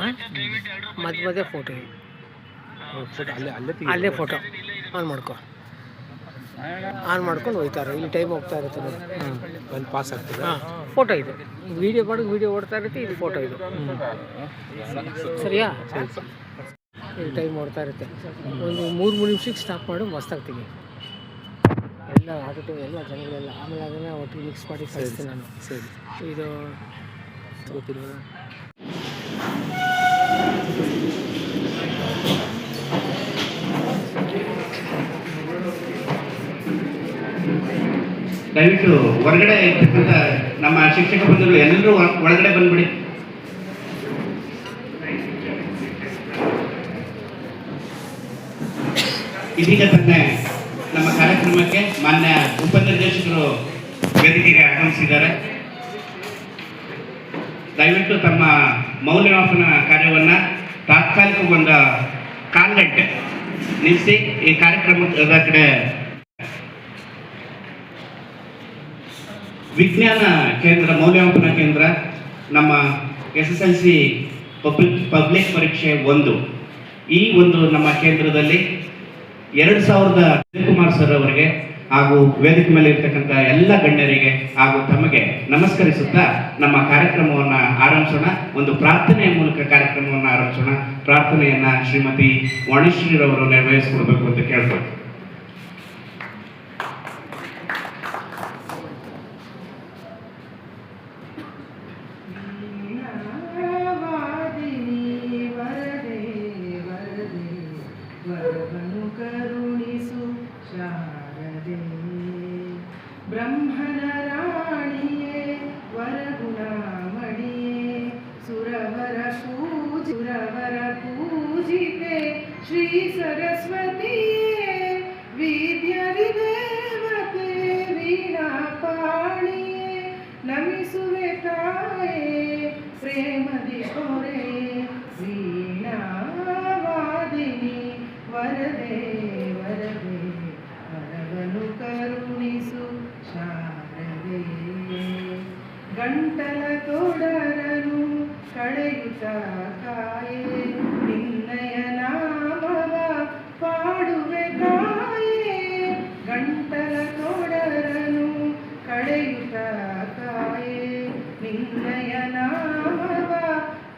ಮಧ್ಯ ಮಧ್ಯೆ ಫೋಟೋ ಇದೆ, ಫೋಟೋ ಅಲ್ಲೇ ಫೋಟೋ ಆನ್ ಮಾಡ್ಕೊಂಡು ಹೋಗ್ತಾರೆ. ಇಲ್ಲಿ ಟೈಮ್ ಹೋಗ್ತಾ ಇರುತ್ತೆ ನೋಡಿ, ಅಲ್ಲಿ ಪಾಸ್ ಆಗ್ತದೆ. ಹಾಂ, ಫೋಟೋ ಇದು ವೀಡಿಯೋ ವೀಡಿಯೋ ಓಡ್ತಾ ಇರುತ್ತೆ. ಇದು ಫೋಟೋ ಇದು ಸರಿಯಾ? ಇಲ್ಲಿ ಟೈಮ್ ಓಡ್ತಾ ಇರುತ್ತೆ. ಒಂದು 3 ನಿಮಿಷಕ್ಕೆ ಸ್ಟಾಪ್ ಮಾಡಿ ಮಸ್ತಾಗ್ತೀನಿ ಎಲ್ಲ ಆಟೋ ಎಲ್ಲ ಜನಗಳೆಲ್ಲ. ಆಮೇಲೆ ಅದನ್ನು ಒಟ್ಟಿಗೆ ಮಿಕ್ಸ್ ಮಾಡಿ ಕಳಿಸ್ತೀನಿ ನಾನು. ಸರಿ, ಇದು ಗೊತ್ತಿಲ್ವಲ್ಲ. ದಯವಿಟ್ಟು ಹೊರಗಡೆ ಇರ್ತಕ್ಕಂಥ ನಮ್ಮ ಶಿಕ್ಷಕ ಬಂಧುಗಳು ಎಲ್ಲರೂ ಒಳಗಡೆ ಬಂದ್ಬಿಡಿ. ಇದೀಗ ತಾನೇ ನಮ್ಮ ಕಾರ್ಯಕ್ರಮಕ್ಕೆ ಮಾನ್ಯ ಉಪನಿರ್ದೇಶಕರು ವೇದಿಕೆಗೆ ಆಗಮಿಸಿದ್ದಾರೆ. ದಯವಿಟ್ಟು ತಮ್ಮ ಮೌಲ್ಯಮಾಪನ ಕಾರ್ಯವನ್ನು ತಾತ್ಕಾಲಿಕ ಒಂದು ಕಾಲು ಗಂಟೆ ನಿಲ್ಲಿಸಿ ಈ ಕಾರ್ಯಕ್ರಮದ ಕಡೆ ವಿಜ್ಞಾನ ಕೇಂದ್ರ ಮೌಲ್ಯಮಾಪನ ಕೇಂದ್ರ ನಮ್ಮ SSLC ಪಬ್ಲಿಕ್ ಪರೀಕ್ಷೆ 1 ಈ ಒಂದು ನಮ್ಮ ಕೇಂದ್ರದಲ್ಲಿ 2000 ಕುಮಾರ್ ಸರ್ ಅವರಿಗೆ ಹಾಗೂ ವೇದಿಕೆ ಮೇಲೆ ಇರ್ತಕ್ಕಂಥ ಎಲ್ಲ ಗಣ್ಯರಿಗೆ ಹಾಗೂ ತಮಗೆ ನಮಸ್ಕರಿಸುತ್ತಾ ನಮ್ಮ ಕಾರ್ಯಕ್ರಮವನ್ನು ಆರಂಭಿಸೋಣ. ಒಂದು ಪ್ರಾರ್ಥನೆಯ ಮೂಲಕ ಕಾರ್ಯಕ್ರಮವನ್ನು ಆರಂಭಿಸೋಣ. ಪ್ರಾರ್ಥನೆಯನ್ನ ಶ್ರೀಮತಿ ವಾಣಿಶ್ರೀರವರು ನೆರವೇರಿಸಿಕೊಡ್ಬೇಕು ಅಂತ ಕೇಳ್ಬೋದು. ಬ್ರಹ್ಮನ ರಾಣಿಯೇ ವರಗುಣಮಣಿಯೇ ಸುರವರ ಪೂಜಿತೆ ಶ್ರೀ ಸರಸ್ವತಿಯೇ ವಿದ್ಯಾದಿ ದೇವತೆ ವೀಣಾ ಪಾಣಿಯೇ ನಮಿಸುವೆ ತಾಯೇ ಪ್ರೇಮದಿ ಹೊರೆ ವೀಣಾ ವಾದಿನಿ ವರದೆ ವರದೆ ವರವನು ಕರುಣಿಸು ಶಾರದೆ ಗಂಟಲ ತೋಡರನು ಕಳೆಯುತ್ತ ಕಾಯೆ ನಿನ್ನಯ ನಾಮವ ಪಾಡುವೆ ತಾಯೇ ಗಂಟಲ ತೋಡರನು ಕಳೆಯುತ್ತ ಕಾಯೆ ನಿನ್ನಯ ನಾಮವ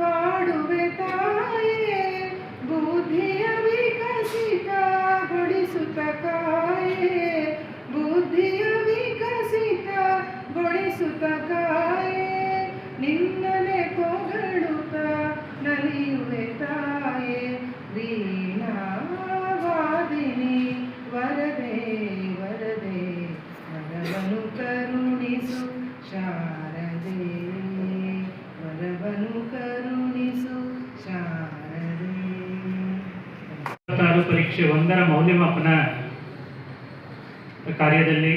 ಪಾಡುವೆ ತಾಯೇ ಬುದ್ಧಿಯ ವಿಕಸಿತ ಗೊಳಿಸುತ್ತ ಕಾಯೆ ಬುದ್ಧಿಯ ವಿಕಸಿತ ಗೊಳಿಸುತ್ತ ಕಾಯೆ ನಿನ್ನನೆ ಪೊಗಳುತ್ತ ನಲಿಯುವೆ ತಾಯೆ ವೀಣಾ ವಾದಿನಿ ವರದೆ ವರದೆ ವರವನು ಕರುಣಿಸು ಶಾರದೆ ವರವನು ಕರುಣಿಸು ಶಾರದೆ. ಪರೀಕ್ಷೆ 1ರ ಮೌಲ್ಯಮಾಪನ ಕಾರ್ಯದಲ್ಲಿ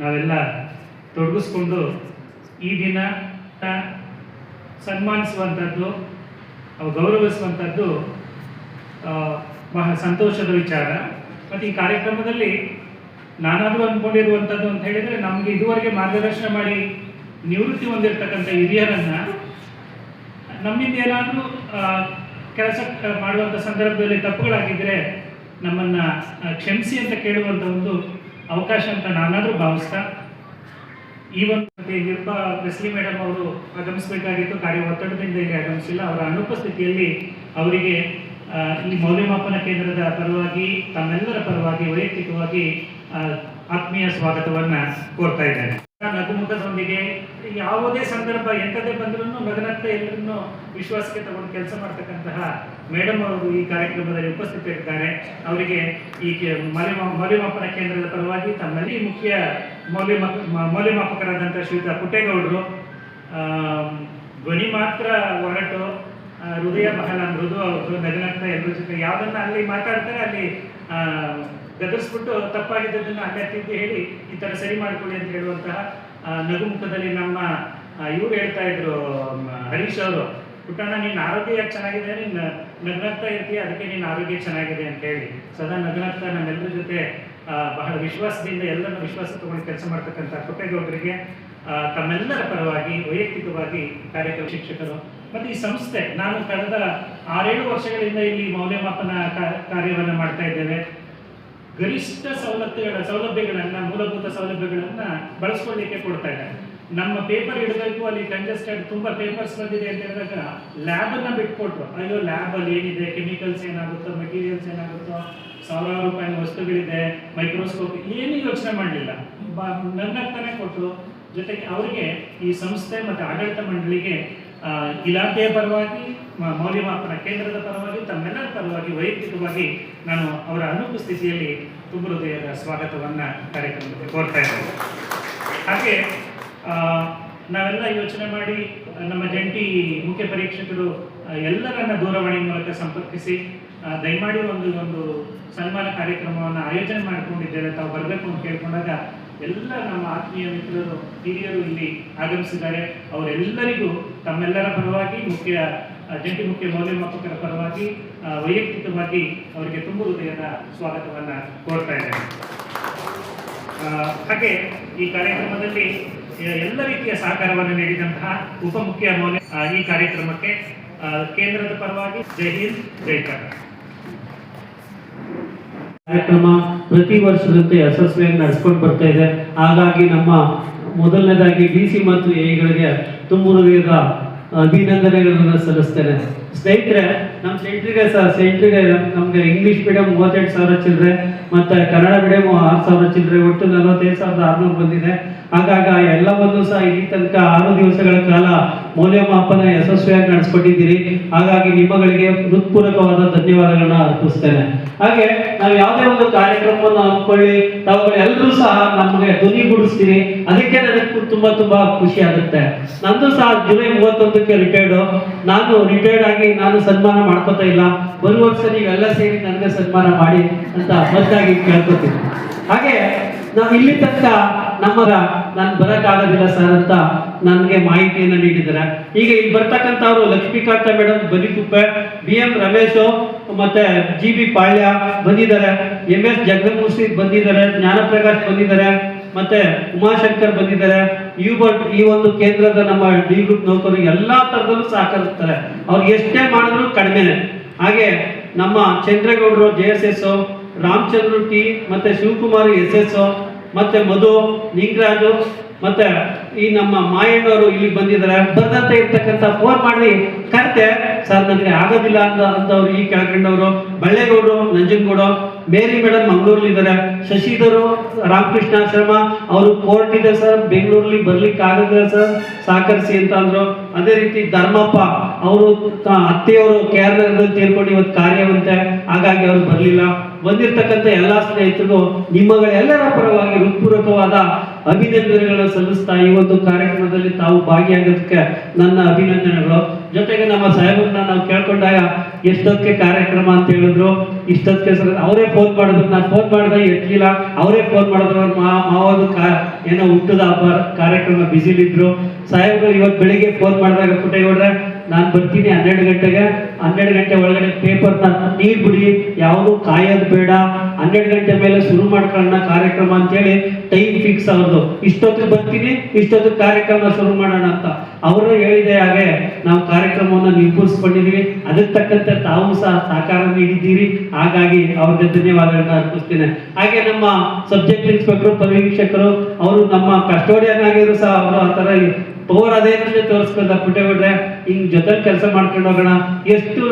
ನಾವೆಲ್ಲ ತೊಡಗಿಸ್ಕೊಂಡು ಈ ದಿನ ಸನ್ಮಾನಿಸುವಂಥದ್ದು, ಗೌರವಿಸುವಂಥದ್ದು ಬಹಳ ಸಂತೋಷದ ವಿಚಾರ. ಮತ್ತು ಈ ಕಾರ್ಯಕ್ರಮದಲ್ಲಿ ನಾನಾದರೂ ಅಂದ್ಕೊಂಡಿರುವಂಥದ್ದು ಅಂತ ಹೇಳಿದರೆ, ನಮಗೆ ಇದುವರೆಗೆ ಮಾರ್ಗದರ್ಶನ ಮಾಡಿ ನಿವೃತ್ತಿ ಹೊಂದಿರತಕ್ಕಂಥ ಹಿರಿಯರನ್ನು ನಮ್ಮಿಂದ ಏನಾದರೂ ಕೆಲಸ ಮಾಡುವಂಥ ಸಂದರ್ಭದಲ್ಲಿ ತಪ್ಪುಗಳಾಗಿದ್ದರೆ ನಮ್ಮನ್ನು ಕ್ಷಮಿಸಿ ಅಂತ ಕೇಳುವಂಥ ಒಂದು ಅವಕಾಶ ಅಂತ ನಾನಾದರೂ ಭಾವಿಸ್ತಾ, ಈ ಒಂದು ನಿರ್ಭಾ ವೆಸ್ಲಿ ಮೇಡಮ್ ಅವರು ಆಗಮಿಸಬೇಕಾಗಿತ್ತು, ಕಾರ್ಯ ಒತ್ತಡದಿಂದ ಇಲ್ಲಿ ಆಗಮಿಸಿಲ್ಲ. ಅವರ ಅನುಪಸ್ಥಿತಿಯಲ್ಲಿ ಅವರಿಗೆ ಈ ಮೌಲ್ಯಮಾಪನ ಕೇಂದ್ರದ ಪರವಾಗಿ ತಮ್ಮೆಲ್ಲರ ಪರವಾಗಿ ವೈಯಕ್ತಿಕವಾಗಿ ಆತ್ಮೀಯ ಸ್ವಾಗತವನ್ನು ಕೋರ್ತಾ ಇದ್ದೇನೆ. ನಗುಮುಖದೊಂದಿಗೆ ಯಾವುದೇ ಸಂದರ್ಭ ಎಂಥದೇ ಬಂದರೂ ನಗನಗ್ತಾ ಎಲ್ಲರನ್ನು ವಿಶ್ವಾಸಕ್ಕೆ ತಗೊಂಡು ಕೆಲಸ ಮಾಡ್ತಕ್ಕಂತಹ ಮೇಡಮ್ ಅವರು ಈ ಕಾರ್ಯಕ್ರಮದಲ್ಲಿ ಉಪಸ್ಥಿತರಿದ್ದಾರೆ. ಅವರಿಗೆ ಈ ಮೌಲ್ಯಮಾಪನ ಕೇಂದ್ರದ ಪರವಾಗಿ ತಮ್ಮಲ್ಲಿ ಮುಖ್ಯ ಮೌಲ್ಯಮಾಪಕರಾದಂಥ ಶ್ರೀಯುತ ಪುಟ್ಟೇಗೌಡರು ಧ್ವನಿ ಮಾತ್ರ ಹೊರಟು ಹೃದಯ ಬಹಳ ಮೃದು. ಅವರು ನಗನಗ್ತಾ ಎಲ್ಲರ ಜೊತೆ ಯಾವುದನ್ನು ಅಲ್ಲಿ ಮಾತಾಡ್ತಾರೆ ಅಲ್ಲಿ ಗದರಿಸ್ಬಿಟ್ಟು ತಪ್ಪಾಗಿದ್ದದನ್ನು ಅಲ್ಲೇ ತಿದ್ದಿ ಹೇಳಿ ಈ ಥರ ಸರಿ ಮಾಡಿಕೊಳ್ಳಿ ಅಂತ ಹೇಳುವಂತಹ ನಗುಮುಖದಲ್ಲಿ ನಮ್ಮ ಇವ್ರು ಹೇಳ್ತಾ ಇದ್ರು, ಹರೀಶ್ ಅವರು, ಪುಟ್ಟಣ್ಣ ನಿನ್ನ ಆರೋಗ್ಯ ಯಾಕೆ ಚೆನ್ನಾಗಿದೆ, ನೀನು ನಗ್ನಗ್ತಾ ಇರ್ತೀಯ, ಅದಕ್ಕೆ ನಿನ್ನ ಆರೋಗ್ಯ ಚೆನ್ನಾಗಿದೆ ಅಂತ ಹೇಳಿ ಸದಾ ನಗ್ನಗ್ತಾ ನಮ್ಮೆಲ್ಲರ ಜೊತೆ ಬಹಳ ವಿಶ್ವಾಸದಿಂದ ಎಲ್ಲರನ್ನು ವಿಶ್ವಾಸ ತಗೊಂಡು ಕೆಲಸ ಮಾಡ್ತಕ್ಕಂಥ ಪುಟ್ಟೇಗೌಡರಿಗೆ ತಮ್ಮೆಲ್ಲರ ಪರವಾಗಿ ವೈಯಕ್ತಿಕವಾಗಿ ಕಾರ್ಯಕ್ರಮ ಶಿಕ್ಷಕರು ಮತ್ತು ಈ ಸಂಸ್ಥೆ ನಾನು ಕಳೆದ 6-7 ವರ್ಷಗಳಿಂದ ಇಲ್ಲಿ ಮೌಲ್ಯಮಾಪನ ಕಾರ್ಯವನ್ನು ಮಾಡ್ತಾ ಇದ್ದೇವೆ. ಗರಿಷ್ಠ ಸೌಲಭ್ಯಗಳನ್ನು ಮೂಲಭೂತ ಸೌಲಭ್ಯಗಳನ್ನು ಬಳಸ್ಕೊಳ್ಳಿಕ್ಕೆ ಕೊಡ್ತಾ ಇದ್ದಾರೆ. ನಮ್ಮ ಪೇಪರ್ ಇಡಬೇಕು, ಅಲ್ಲಿ ಕಂಜೆಸ್ಟೆಡ್ ತುಂಬ ಪೇಪರ್ಸ್ ಬಂದಿದೆ ಅಂತ ಹೇಳಿದಾಗ ಲ್ಯಾಬನ್ನು ಬಿಟ್ಕೊಟ್ರು. ಅಯ್ಯೋ ಲ್ಯಾಬಲ್ಲಿ ಏನಿದೆ, ಕೆಮಿಕಲ್ಸ್ ಏನಾಗುತ್ತೋ, ಮೆಟೀರಿಯಲ್ಸ್ ಏನಾಗುತ್ತೋ, ಸಾವಿರಾರು ರೂಪಾಯಿನ ವಸ್ತುಗಳಿದೆ, ಮೈಕ್ರೋಸ್ಕೋಪ್, ಏನೂ ಯೋಚನೆ ಮಾಡಲಿಲ್ಲ. ನನ್ನಂತಾನೆ ಕೊಟ್ಟರು. ಜೊತೆಗೆ ಅವರಿಗೆ ಈ ಸಂಸ್ಥೆ ಮತ್ತು ಆಡಳಿತ ಮಂಡಳಿಗೆ ಇಲಾಖೆಯ ಪರವಾಗಿ, ಮೌಲ್ಯಮಾಪನ ಕೇಂದ್ರದ ಪರವಾಗಿ, ತಮ್ಮೆಲ್ಲರ ಪರವಾಗಿ ವೈಯಕ್ತಿಕವಾಗಿ ನಾನು ಅವರ ಅನುಪಸ್ಥಿತಿಯಲ್ಲಿ ತುಂಬ ಹೃದಯದ ಸ್ವಾಗತವನ್ನು ಕಾರ್ಯಕ್ರಮಕ್ಕೆ ಕೋರ್ತಾ ಇದ್ದೇನೆ. ಹಾಗೆ ನಾವೆಲ್ಲ ಯೋಚನೆ ಮಾಡಿ ನಮ್ಮ ಜಂಟಿ ಮುಖ್ಯ ಪರೀಕ್ಷಕರು ಎಲ್ಲರನ್ನ ದೂರವಾಣಿ ಮೂಲಕ ಸಂಪರ್ಕಿಸಿ ದಯಮಾಡಿ ಒಂದು ಸನ್ಮಾನ ಕಾರ್ಯಕ್ರಮವನ್ನು ಆಯೋಜನೆ ಮಾಡಿಕೊಂಡಿದ್ದೇವೆ, ತಾವು ಬರಬೇಕು ಅಂತ ಕೇಳ್ಕೊಂಡಾಗ ಎಲ್ಲ ನಮ್ಮ ಆತ್ಮೀಯ ಮಿತ್ರರು ಹಿರಿಯರು ಇಲ್ಲಿ ಆಗಮಿಸಿದ್ದಾರೆ. ಅವರೆಲ್ಲರಿಗೂ ತಮ್ಮೆಲ್ಲರ ಪರವಾಗಿ ಜಂಟಿ ಮುಖ್ಯ ಮೌಲ್ಯಮಾಪಕರ ಪರವಾಗಿ ವೈಯಕ್ತಿಕವಾಗಿ ಅವರಿಗೆ ತುಂಬ ಹೃದಯದ ಸ್ವಾಗತವನ್ನು ಕೋರ್ತಾ ಇದ್ದೇನೆ. ಹಾಗೆ ಈ ಕಾರ್ಯಕ್ರಮದಲ್ಲಿ ಎಲ್ಲ ರೀತಿಯ ಸಹಕಾರವನ್ನು ನೀಡಿದಂತಹ ಉಪಮುಖ್ಯ ಮೌಲ್ಯ ಈ ಕಾರ್ಯಕ್ರಮಕ್ಕೆ ಕೇಂದ್ರದ ಪರವಾಗಿ ಜೈ ಹಿಂದ್, ಜೈ ಕರ್ನಾಟಕ. ಕಾರ್ಯಕ್ರಮ ಪ್ರತಿ ವರ್ಷದಂತೆ ಯಶಸ್ವಿಯಾಗಿ ನಡೆಸ್ಕೊಂಡು ಬರ್ತಾ ಇದೆ. ಹಾಗಾಗಿ ನಮ್ಮ ಮೊದಲನೇದಾಗಿ DC ಮತ್ತು ಎಗಳಿಗೆ ತುಂಬ ಹೃದಯದ ಅಭಿನಂದನೆಗಳನ್ನು ಸಲ್ಲಿಸ್ತೇನೆ. ಸ್ನೇಹಿತರೆ, ನಮ್ಮ ಸೆಂಟ್ರಿಗೆ ನಮಗೆ ಇಂಗ್ಲೀಷ್ ಮೀಡಿಯಂ 32,000 ಚಿಲ್ಲರೆ ಮತ್ತು ಕನ್ನಡ ಮೀಡಿಯಂ 6,000 ಚಿಲ್ಲರೆ, ಒಟ್ಟು 45,600 ಬಂದಿದೆ. ಹಾಗಾಗಿ ಎಲ್ಲವನ್ನೂ ಸಹ ಇಲ್ಲಿ ತನಕ 6 ದಿವಸಗಳ ಕಾಲ ಮೌಲ್ಯಮಾಪನ ಯಶಸ್ವಿಯಾಗಿ ನಡೆಸ್ಕೊಟ್ಟಿದ್ದೀರಿ. ಹಾಗಾಗಿ ನಿಮ್ಮಗಳಿಗೆ ಹೃತ್ಪೂರ್ವಕವಾದ ಧನ್ಯವಾದಗಳನ್ನ ಅರ್ಪಿಸ್ತೇನೆ. ಹಾಗೆ ನಾವು ಯಾವುದೇ ಒಂದು ಕಾರ್ಯಕ್ರಮವನ್ನು ಹಮ್ಮಿಕೊಳ್ಳಿ, ತಾವುಗಳೆಲ್ಲರೂ ಸಹ ನಮಗೆ ಧ್ವನಿಗೂಡಿಸ್ತೀರಿ. ಅದಕ್ಕೆ ನನಗೆ ತುಂಬಾ ಖುಷಿ ಆಗುತ್ತೆ. ನಂದು ಸಹ ಜುಲೈ 31ಕ್ಕೆ ರಿಟೈರ್ಡು. ನಾನು ರಿಟೈರ್ಡ್ ಆಗಿ ನಾನು ಸನ್ಮಾನ ಮಾಡ್ಕೋತಾ ಇಲ್ಲ. ಬರುವ ವರ್ಷ ನೀವೆಲ್ಲ ಸೇರಿ ನನಗೆ ಸನ್ಮಾನ ಮಾಡಿ ಅಂತ ಮದ್ದಾಗಿ ಕೇಳ್ಕೊತೀನಿ. ಹಾಗೆ ನಾವು ಇಲ್ಲಿ ತನಕ ನಾನು ಬರೋಕ್ಕಾಗೋದಿಲ್ಲ ಸರ್ ಅಂತ ನನಗೆ ಮಾಹಿತಿಯನ್ನು ನೀಡಿದ್ದಾರೆ. ಈಗ ಇಲ್ಲಿ ಬರ್ತಕ್ಕಂಥವ್ರು ಲಕ್ಷ್ಮೀಕಾಂತ ಮೇಡಮ್ ಬನಿಕುಪ್ಪೆ, BM ರಮೇಶು, ಮತ್ತೆ GB ಪಾಳ್ಯ ಬಂದಿದ್ದಾರೆ, MS ಜಗನ್ಮೂರ್ತಿ ಬಂದಿದ್ದಾರೆ, ಜ್ಞಾನಪ್ರಕಾಶ್ ಬಂದಿದ್ದಾರೆ, ಮತ್ತೆ ಉಮಾಶಂಕರ್ ಬಂದಿದ್ದಾರೆ. ಈ ಒಂದು ಕೇಂದ್ರದ ನಮ್ಮ D ಗ್ರೂಪ್ ನೌಕರರು ಎಲ್ಲಾ ತರದಲ್ಲೂ ಸಹಕರಿಸ್ತಾರೆ. ಅವ್ರಿಗೆ ಎಷ್ಟೇ ಮಾಡಿದ್ರು ಕಡಿಮೆನೆ. ಹಾಗೆ ನಮ್ಮ ಚಂದ್ರೇಗೌಡರು JSS, ರಾಮಚಂದ್ರ T, ಮತ್ತೆ ಶಿವಕುಮಾರ್ SS, ಮತ್ತೆ ಮಧು, ನಿಂಗರಾಜು, ಮತ್ತೆ ಈ ನಮ್ಮ ಮಾಯಣ್ಣವರು ಇಲ್ಲಿ ಬಂದಿದ್ದಾರೆ. ಬರ್ದಂತ ಇರ್ತಕ್ಕಂಥ ಫೋನ್ ಮಾಡಿ ಕರೆತೆ ಸರ್ ನನಗೆ ಆಗೋದಿಲ್ಲ ಅಂತವ್ರು ಈ ಕೆಳಗಂಡವರು, ಬಳ್ಳೇಗೌಡರು, ನಂಜನಗೌಡ, ಮೇರಿ ಮೇಡಮ್ ಮಂಗಳೂರಲ್ಲಿದ್ದಾರೆ, ಶಶಿಧರು ರಾಮಕೃಷ್ಣಾಶ್ರಮ ಅವರು ಕೋರ್ಟ್ ಇದೆ ಸರ್, ಬೆಂಗಳೂರಲ್ಲಿ ಬರ್ಲಿಕ್ಕೆ ಆಗೋದಿಲ್ಲ ಸರ್, ಸಹಕರಿಸಿ ಅಂತ ಅಂದ್ರು. ಅದೇ ರೀತಿ ಧರ್ಮಪ್ಪ ಅವರು ಅತ್ತೆಯವರು ಕೇರಳದಲ್ಲಿ ತೀರ್ಕೊಂಡು ಇವತ್ತು ಕಾರ್ಯವಂತೆ, ಹಾಗಾಗಿ ಅವರು ಬರಲಿಲ್ಲ. ಬಂದಿರತಕ್ಕಂಥ ಎಲ್ಲ ಸ್ನೇಹಿತರಿಗೂ ನಿಮ್ಮಗಳೆಲ್ಲರ ಪರವಾಗಿ ಹೃತ್ಪೂರ್ವಕವಾದ ಅಭಿನಂದನೆಗಳನ್ನು ಸಲ್ಲಿಸ್ತಾ ಈ ಒಂದು ಕಾರ್ಯಕ್ರಮದಲ್ಲಿ ತಾವು ಭಾಗಿಯಾಗೋದಕ್ಕೆ ನನ್ನ ಅಭಿನಂದನೆಗಳು. ಜೊತೆಗೆ ನಮ್ಮ ಸಾಹೇಬ್ರನ್ನ ನಾವು ಕೇಳ್ಕೊಂಡಾಗ ಎಷ್ಟೊತ್ತಿಗೆ ಕಾರ್ಯಕ್ರಮ ಅಂತ ಹೇಳಿದ್ರು, ಇಷ್ಟೊತ್ತಿಗೆ ಸರ್ ಅವರೇ ಫೋನ್ ಮಾಡಿದ್ರು. ನಾನು ಫೋನ್ ಮಾಡಿದಾಗ ಎತ್ತಲಿಲ್ಲ, ಅವರೇ ಫೋನ್ ಮಾಡಿದ್ರು. ಮಾವದು ಏನೋ ಹುಟ್ಟದ ಹಬ್ಬ ಕಾರ್ಯಕ್ರಮ ಬ್ಯುಸಿಲಿದ್ರು. ಸಾಹೇಬ್ರು ಇವತ್ತು ಬೆಳಿಗ್ಗೆ ಫೋನ್ ಮಾಡಿದಾಗ ಪುಟ್ಟೇಗೌಡ್ರೆ ನಾನು ಬರ್ತೀನಿ 12 ಗಂಟೆಗೆ, 12 ಗಂಟೆ ಒಳಗಡೆ ಪೇಪರ್ನ ನೀಡ್ಬಿಡಿ, ಯಾವುದು ಕಾಯೋದು ಬೇಡ, 12 ಗಂಟೆ ಮೇಲೆ ಶುರು ಮಾಡ್ಕೊಳ್ಳೋಣ ಕಾರ್ಯಕ್ರಮ ಅಂತೇಳಿ ಟೈಮ್ ಫಿಕ್ಸ್ ಅವ್ರದ್ದು. ಇಷ್ಟೊತ್ತಿಗೆ ಬರ್ತೀನಿ, ಇಷ್ಟೊತ್ತಿಗೆ ಕಾರ್ಯಕ್ರಮ ಶುರು ಮಾಡೋಣ ಅಂತ ಅವರು ಹೇಳಿದೆ. ಹಾಗೆ ನಾವು ಕಾರ್ಯಕ್ರಮವನ್ನು ನಿರ್ವಹಿಸ್ಕೊಂಡಿದ್ದೀವಿ. ಅದಕ್ಕೆ ತಕ್ಕಂತೆ ತಾವು ಸಹ ಸಹಕಾರ ನೀಡಿದ್ದೀರಿ. ಹಾಗಾಗಿ ಅವ್ರಿಗೆ ಧನ್ಯವಾದಗಳನ್ನ ಅರ್ಪಿಸ್ತೇನೆ. ಹಾಗೆ ನಮ್ಮ ಸಬ್ಜೆಕ್ಟ್ ಇನ್ಸ್ಪೆಕ್ಟರ್, ಪರಿವೀಕ್ಷಕರು, ಅವರು ನಮ್ಮ ಕಸ್ಟೋಡಿಯನ್ ಆಗಿದ್ರು ಸಹ ಅವರು ಆ ಥರ ಪವರ್ ಅದೇನಂದ್ರೆ ತೋರಿಸ್ಕೊಂಡ ಪುಟ್ಟೇಗೌಡ್ರೆ ಹಿಂಗ್ ಜೊತೆ ಕೆಲಸ ಮಾಡ್ಕೊಂಡು ಹೋಗೋಣ, ಎಷ್ಟು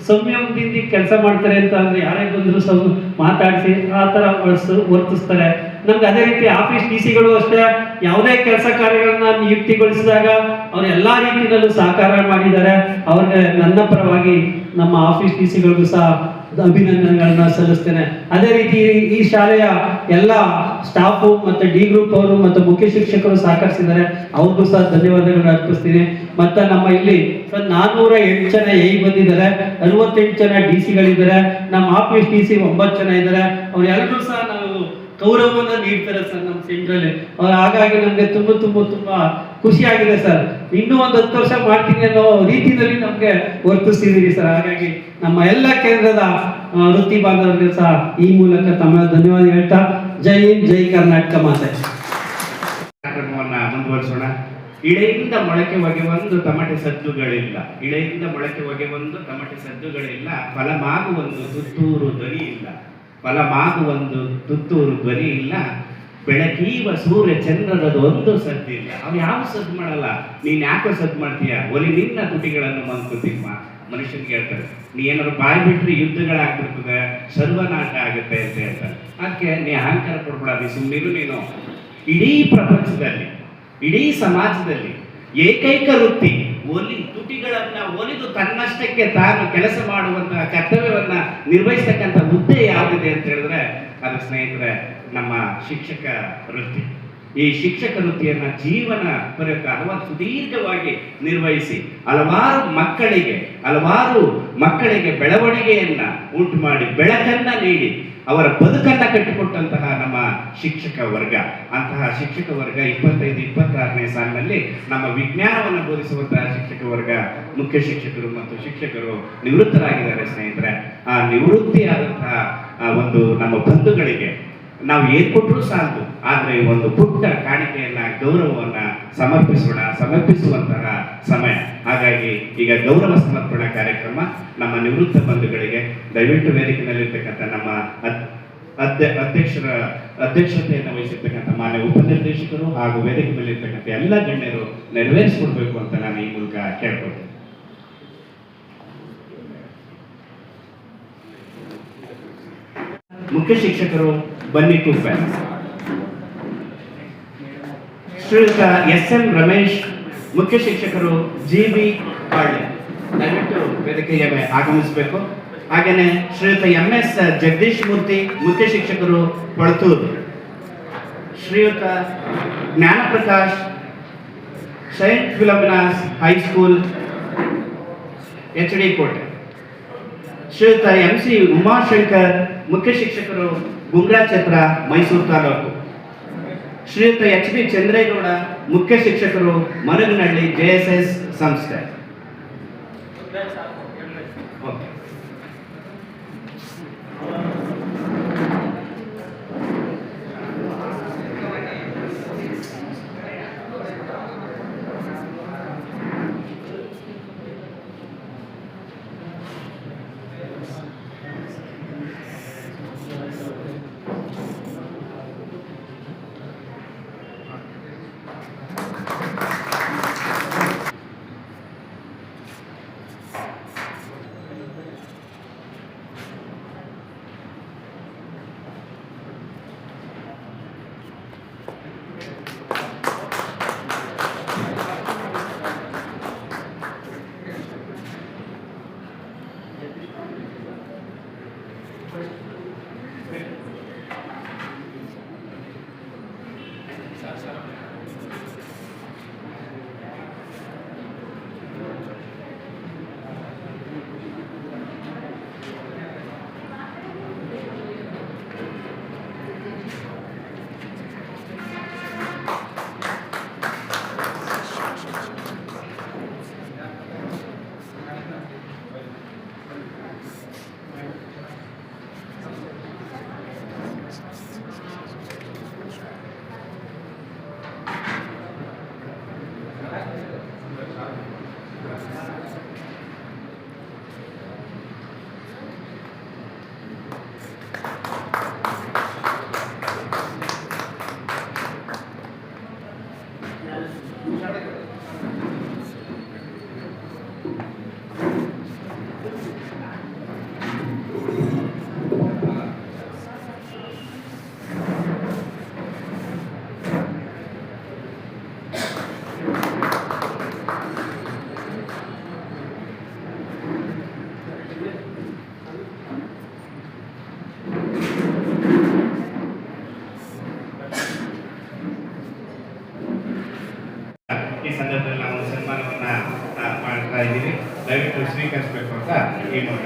ಸಂಯಮದಿಂದ ಕೆಲಸ ಮಾಡ್ತಾರೆ ಅಂತ ಅಂದ್ರೆ ಯಾರೇ ಬಂದ್ರು ಮಾತಾಡಿಸಿ ಆ ತರ ವರ್ತಿಸ್ತಾರೆ. ನಮ್ಗೆ ಅದೇ ರೀತಿ ಆಫೀಸ್ DC-ಗಳು ಅಷ್ಟೇ ಯಾವುದೇ ಕೆಲಸ ಕಾರ್ಯಗಳನ್ನ ನಿಯುಕ್ತಿಗೊಳಿಸಿದಾಗ ಅವ್ರು ಎಲ್ಲಾ ರೀತಿಯಲ್ಲೂ ಸಹಕಾರ ಮಾಡಿದ್ದಾರೆ. ಅವ್ರಿಗೆ ನನ್ನ ಪರವಾಗಿ ನಮ್ಮ ಆಫೀಸ್ DC-ಗಳಿಗೂ ಸಹ ಅಭಿನಂದನೆಗಳನ್ನ ಸಲ್ಲಿಸ್ತೇನೆ. ಅದೇ ರೀತಿ ಈ ಶಾಲೆಯ ಎಲ್ಲ ಸ್ಟಾಫು ಮತ್ತೆ D ಗ್ರೂಪ್ ಅವರು ಮತ್ತು ಮುಖ್ಯ ಶಿಕ್ಷಕರು ಸಹಕರಿಸಿದ್ದಾರೆ. ಅವ್ರಿಗೂ ಸಹ ಧನ್ಯವಾದಗಳನ್ನ ಅರ್ಪಿಸ್ತೀನಿ. ಮತ್ತೆ ನಮ್ಮ ಇಲ್ಲಿ 408 ಜನ ಬಂದಿದ್ದಾರೆ, 68 ಜನ DC-ಗಳಿದ್ದಾರೆ, ನಮ್ಮ ಆಫೀಸ್ DC 9 ಜನ ಇದ್ದಾರೆ. ಅವ್ರು ಎಲ್ಲರೂ ಸಹ ನಾವು ಗೌರವವನ್ನು ನೀಡ್ತಾರೆ ಸರ್ ನಮ್ಮ ಸೆಂಟ್ರಲ್ಲಿ. ಹಾಗಾಗಿ ನಮ್ಗೆ ತುಂಬಾ ಖುಷಿಯಾಗಿದೆ ಸರ್. ಇನ್ನೂ ಒಂದು 10 ವರ್ಷ ಮಾಡ್ತೀನಿ ಅನ್ನೋ ರೀತಿಯಲ್ಲಿ ನಮ್ಗೆ ವರ್ತಿಸ್ತಿದ್ದೀರಿ ಸರ್. ಹಾಗಾಗಿ ನಮ್ಮ ಎಲ್ಲ ಕೇಂದ್ರದ ವೃತ್ತಿ ಬಾಂಧವರಿಗೆ ಸಹ ಈ ಮೂಲಕ ತಮ್ಮ ಧನ್ಯವಾದ ಹೇಳ್ತಾ ಜೈ ಹಿಂದ್, ಜೈ ಕರ್ನಾಟಕ ಮಾತೆ. ಕಾರ್ಯಕ್ರಮವನ್ನ ಮುಂದುವರಿಸೋಣ. ಇಳೆಯಿಂದ ಮೊಳಕೆ ಒಗೆವೊಂದು ತಮಟೆ ಸದ್ದುಗಳಿಲ್ಲ, ಇಳೆಯಿಂದ ಮೊಳಕೆ ಒಗೆವೊಂದು ತಮಟೆ ಸದ್ದುಗಳಿಲ್ಲ, ಫಲಮಾಗುವೊಂದು ತುತ್ತೂರು ಧ್ವನಿ ಇಲ್ಲ, ಫಲಮಾಗುವೊಂದು ತುತ್ತೂರು ಧ್ವನಿ ಇಲ್ಲ, ಬೆಳಕೀವ ಸೂರ್ಯ ಚಂದ್ರನದು ಒಂದು ಸದ್ದಿಲ್ಲ. ಅವ್ನು ಯಾವ ಸದ್ದು ಮಾಡಲ್ಲ, ನೀನ್ ಯಾಕೋ ಸದ್ದು ಮಾಡ್ತೀಯ, ಒಲಿ ನಿನ್ನ ತುಟಿಗಳನ್ನು ಮಂಕುತಿಮ್ಮ. ಮನುಷ್ಯನ್ಗೆ ಹೇಳ್ತಾರೆ, ನೀ ಏನಾದ್ರು ಬಾಯಿ ಬಿಟ್ರೆ ಯುದ್ಧಗಳಾಗ್ಬಿಡ್ತದೆ, ಸರ್ವನಾಶ ಆಗುತ್ತೆ ಅಂತ ಹೇಳ್ತಾರೆ. ಅದಕ್ಕೆ ನೀ ಅಹಂಕಾರ ಪಡ್ಬಿಡೋದು, ಸುಮ್ಮನಿರು ನೀನು. ಇಡೀ ಪ್ರಪಂಚದಲ್ಲಿ, ಇಡೀ ಸಮಾಜದಲ್ಲಿ ಏಕೈಕ ವೃತ್ತಿ ತುಟಿಗಳನ್ನ ಒಲಿದು ತನ್ನಷ್ಟಕ್ಕೆ ತಾನು ಕೆಲಸ ಮಾಡುವಂತಹ ಕರ್ತವ್ಯವನ್ನ ನಿರ್ವಹಿಸ್ತಕ್ಕಂಥ ಹುದ್ದೆ ಯಾವುದಿದೆ ಅಂತ ಹೇಳಿದ್ರೆ ಅದು ಸ್ನೇಹಿತರೆ ನಮ್ಮ ಶಿಕ್ಷಕ ವೃತ್ತಿ. ಈ ಶಿಕ್ಷಕ ವೃತ್ತಿಯನ್ನ ಜೀವನ ಪರ್ಯಂತ ಹಲವಾರು ಸುದೀರ್ಘವಾಗಿ ನಿರ್ವಹಿಸಿ ಹಲವಾರು ಮಕ್ಕಳಿಗೆ ಬೆಳವಣಿಗೆಯನ್ನ ಉಂಟು ಮಾಡಿ ಬೆಳಕನ್ನ ನೀಡಿ ಅವರ ಬದುಕನ್ನ ಕಟ್ಟಿಕೊಟ್ಟಂತಹ ನಮ್ಮ ಶಿಕ್ಷಕ ವರ್ಗ. ಅಂತಹ ಶಿಕ್ಷಕ ವರ್ಗ 25-26ನೇ ಸಾಲಿನಲ್ಲಿ ನಮ್ಮ ವಿಜ್ಞಾನವನ್ನು ಬೋಧಿಸುವಂತಹ ಶಿಕ್ಷಕ ವರ್ಗ, ಮುಖ್ಯ ಶಿಕ್ಷಕರು ಮತ್ತು ಶಿಕ್ಷಕರು ನಿವೃತ್ತರಾಗಿದ್ದಾರೆ ಸ್ನೇಹಿತರೆ. ಆ ನಿವೃತ್ತಿಯಾದಂತಹ ಒಂದು ನಮ್ಮ ಬಂಧುಗಳಿಗೆ ನಾವು ಏನ್ ಕೊಟ್ಟರೂ ಸಾಲದು, ಆದ್ರೆ ಒಂದು ಪುಟ್ಟ ಕಾಣಿಕೆಯನ್ನ ಗೌರವವನ್ನ ಸಮರ್ಪಿಸುವಂತಹ ಸಮಯ. ಹಾಗಾಗಿ ಈಗ ಗೌರವ ಸಮರ್ಪಣಾ ಕಾರ್ಯಕ್ರಮ ನಮ್ಮ ನಿವೃತ್ತ ಬಂಧುಗಳಿಗೆ ದಯವಿಟ್ಟು ವೇದಿಕೆಯಲ್ಲಿರ್ತಕ್ಕಂಥ ನಮ್ಮ ಅಧ್ಯಕ್ಷತೆಯನ್ನು ವಹಿಸಿರ್ತಕ್ಕಂಥ ಮಾನ್ಯ ಉಪನಿರ್ದೇಶಕರು ಹಾಗೂ ವೇದಿಕೆ ಮೇಲೆ ಇರ್ತಕ್ಕಂಥ ಎಲ್ಲ ಗಣ್ಯರು ನೆರವೇರಿಸಿಕೊಡ್ಬೇಕು ಅಂತ ನಾನು ಈ ಮೂಲಕ ಕೇಳ್ಕೊಳ್ತೇನೆ. ಮುಖ್ಯ ಶಿಕ್ಷಕರು ಬನ್ನಿ ಕುಪ್ಪೆ, ಶ್ರೀಯುತ SM ರಮೇಶ್, ಮುಖ್ಯ ಶಿಕ್ಷಕರು GB ಪಾಳ್ಯ, ದಯವಿಟ್ಟು ವೇದಿಕೆಗೆ ಆಗಮಿಸಬೇಕು. ಹಾಗೇನೆ ಶ್ರೀಯುತ MS ಜಗದೀಶ್ ಮೂರ್ತಿ, ಮುಖ್ಯ ಶಿಕ್ಷಕರು ಪಳತೂರು, ಶ್ರೀಯುತ Gnanaprakash, Saint Philomena's high school HD ಕೋಟೆ, ಶ್ರೀಯುತ MC ಉಮಾಶಂಕರ್, ಮುಖ್ಯ ಶಿಕ್ಷಕರು ಗುಂಗ್ರಾ ಛತ್ರ, ಮೈಸೂರು ತಾಲೂಕು, ಶ್ರೀಯುತ HB ಚಂದ್ರೇಗೌಡ, ಮುಖ್ಯ ಶಿಕ್ಷಕರು ಮರಗನಹಳ್ಳಿ JSS ಸಂಸ್ಥೆ. ಈ ಸಂದರ್ಭದಲ್ಲಿ ನಾವು ಸನ್ಮಾನವನ್ನ ಮಾಡ್ತಾ ಇದ್ದೀವಿ, ದಯವಿಟ್ಟು ಸ್ವೀಕರಿಸಬೇಕು ಅಂತ ಈ ಮೂಲಕ.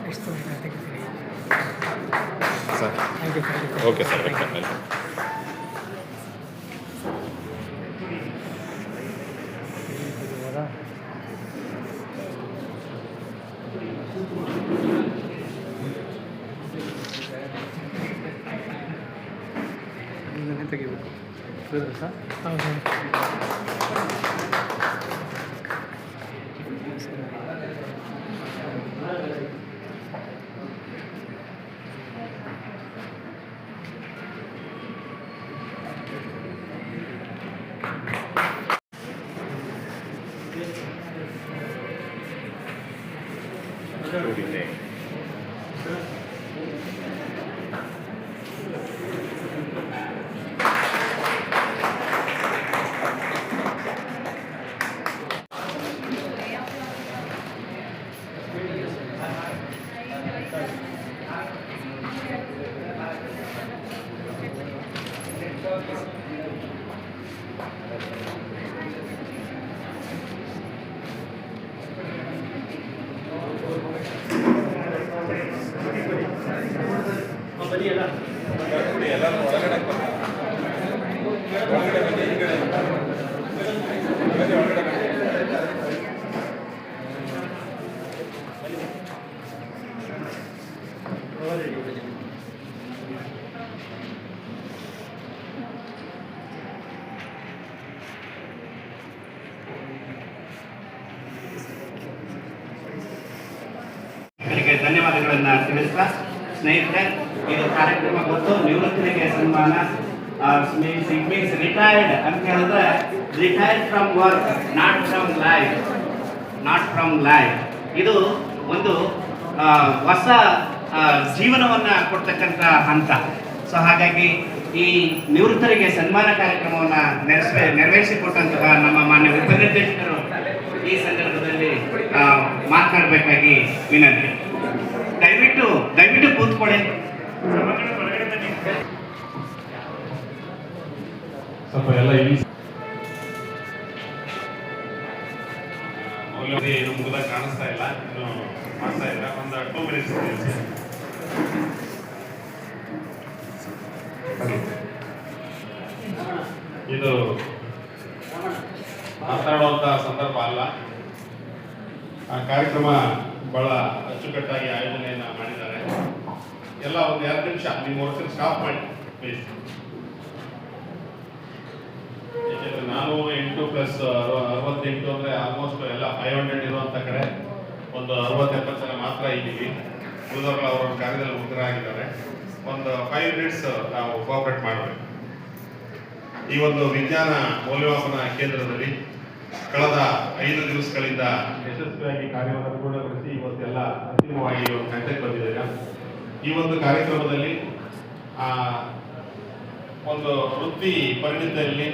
ಎಷ್ಟು ತೆಗಿತೀನಿ. Sir thank you. Okay sir welcome. ತೆಗಿಬೇಕು ಸರ್. ಹೌದು. ಧನ್ಯವಾದಗಳನ್ನ ತಿಳಿಸ್ತಾ, ಸ್ನೇಹಿತರೆ ಇದು ಕಾರ್ಯಕ್ರಮ ಗೊತ್ತು. ನಿವೃತ್ತರಿಗೆ ಸನ್ಮಾನ ಮೀನ್ಸ್ ರಿಟೈರ್ಡ್ ಅಂತ ಹೇಳಿದ್ರೆ retired from work, not from life. ಇದು ಒಂದು ಹೊಸ ಜೀವನವನ್ನ ಕೊಡ್ತಕ್ಕಂಥ ಹಂತ. ಸೊ ಹಾಗಾಗಿ ಈ ನಿವೃತ್ತರಿಗೆ ಸನ್ಮಾನ ಕಾರ್ಯಕ್ರಮವನ್ನು ನೆರವೇರಿಸಿಕೊಟ್ಟಂತಹ ನಮ್ಮ ಮಾನ್ಯ ಉಪನಿರ್ದೇಶಕರು ಈ ಸಂದರ್ಭದಲ್ಲಿ ಮಾತನಾಡಬೇಕಾಗಿ ವಿನಂತಿ. ದಯವಿಟ್ಟು ಕೂತ್ಕೊಳ್ಳಿ. ಸ್ವಲ್ಪ ಎಲ್ಲ ಇಲ್ಲಿ ಏನು ಮುಗಿದಾಗ ಕಾಣಿಸ್ತಾ ಇಲ್ಲ, ಇನ್ನು ಮಾಡ್ತಾ ಇಲ್ಲ. ಒಂದು 2 ಮಿನಿಟ್ಸ್ ಇದು ಮಾತನಾಡುವಂತ ಸಂದರ್ಭ ಅಲ್ಲ. ಆ ಕಾರ್ಯಕ್ರಮ ಬಹಳ ಅಚ್ಚುಕಟ್ಟಾಗಿ ಆಯೋಜನೆಯನ್ನ ಮಾಡಿದ್ದಾರೆ. ಎಲ್ಲ ಒಂದು 2 ನಿಮಿಷ ನಿಮ್ಮ ವರ್ಕ್ ಸ್ಟಾಪ್ ಮಾಡಿ ಪ್ಲೀಸ್. ಯಾಕೆಂದ್ರೆ ನಾನು 8+68 ಅಂದ್ರೆ ಆಲ್ಮೋಸ್ಟ್ ಎಲ್ಲ 500 ಇರುವಂತ ಕಡೆ ಒಂದು 60-70 ಜನ ಮಾತ್ರ ಇದ್ದೀವಿ. ಉಳಿದವರು ಅವರ ಕಾರ್ಯದಲ್ಲಿ ಮುಗ್ಧರಾಗಿದ್ದಾರೆ. ಒಂದು 5 ಮಿನಿಟ್ಸ್ ನಾವು ಕೋಆಪರೇಟ್ ಮಾಡಬೇಕು. ಈ ಒಂದು ವಿಜ್ಞಾನ ಮೌಲ್ಯಮಾಪನ ಕೇಂದ್ರದಲ್ಲಿ ಕಳೆದ 5 ದಿವಸಗಳಿಂದ ಯಶಸ್ವಿಯಾಗಿ ಕಾರ್ಯವನ್ನು ಪೂರ್ಣಗೊಳಿಸಿ ಇವತ್ತೆಲ್ಲ ಅಂತಿಮವಾಗಿ ಒಂದು ಹಂತಕ್ಕೆ ಬಂದಿದ್ದಾರೆ. ಈ ಒಂದು ಕಾರ್ಯಕ್ರಮದಲ್ಲಿ ಒಂದು ವೃತ್ತಿ ಪರಿಣಿತಿಯಲ್ಲಿ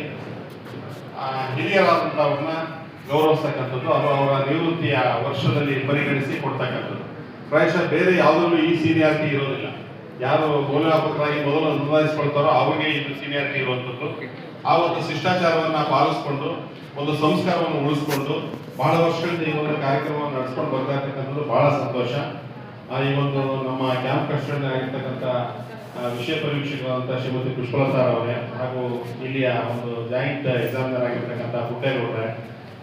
ಹಿರಿಯರಾದಂಥವ್ರನ್ನ ಗೌರವಿಸ್ತಕ್ಕಂಥದ್ದು, ಅದು ಅವರ ನಿವೃತ್ತಿಯ ವರ್ಷದಲ್ಲಿ ಪರಿಗಣಿಸಿ ಕೊಡ್ತಕ್ಕಂಥದ್ದು. ಪ್ರಾಯಶಃ ಬೇರೆ ಯಾವುದರಲ್ಲೂ ಈ ಸೀನಿಯಾರಿಟಿ ಇರೋದಿಲ್ಲ. ಯಾರು ಮೌಲ್ಯಮಾಪಕರಾಗಿ ಮೊದಲು ನೋಂದಾಯಿಸಿಕೊಳ್ತಾರೋ ಅವರಿಗೆ ಇದು ಸೀನಿಯಾರಿಟಿ ಇರುವಂಥದ್ದು. ಆ ಒಂದು ಶಿಷ್ಟಾಚಾರವನ್ನು ಪಾಲಿಸಿಕೊಂಡು ಒಂದು ಸಂಸ್ಕಾರವನ್ನು ಉಳಿಸ್ಕೊಂಡು ಬಹಳ ವರ್ಷಗಳಿಂದ ಈ ಒಂದು ಕಾರ್ಯಕ್ರಮವನ್ನು ನಡೆಸ್ಕೊಂಡು ಬರ್ತಾ ಇರ್ತಕ್ಕಂಥದ್ದು ಬಹಳ ಸಂತೋಷ. ಈ ಒಂದು ನಮ್ಮ ಕ್ಯಾಂಪ್ ಕಸ್ಟಡಿ ಆಗಿರ್ತಕ್ಕಂಥ ವಿಷಯ ಪರೀಕ್ಷೆಗಳಂತ ಶ್ರೀಮತಿ ಪುಷ್ಪಲತಾ ಅವರೇ, ಹಾಗೂ ಇಲ್ಲಿಯ ಒಂದು ಜಾಯಿಂಟ್ ಎಕ್ಸಾಮಿನರ್ ಆಗಿರ್ತಕ್ಕಂಥ ಪುಟ್ಟೇಗೌಡರೇ,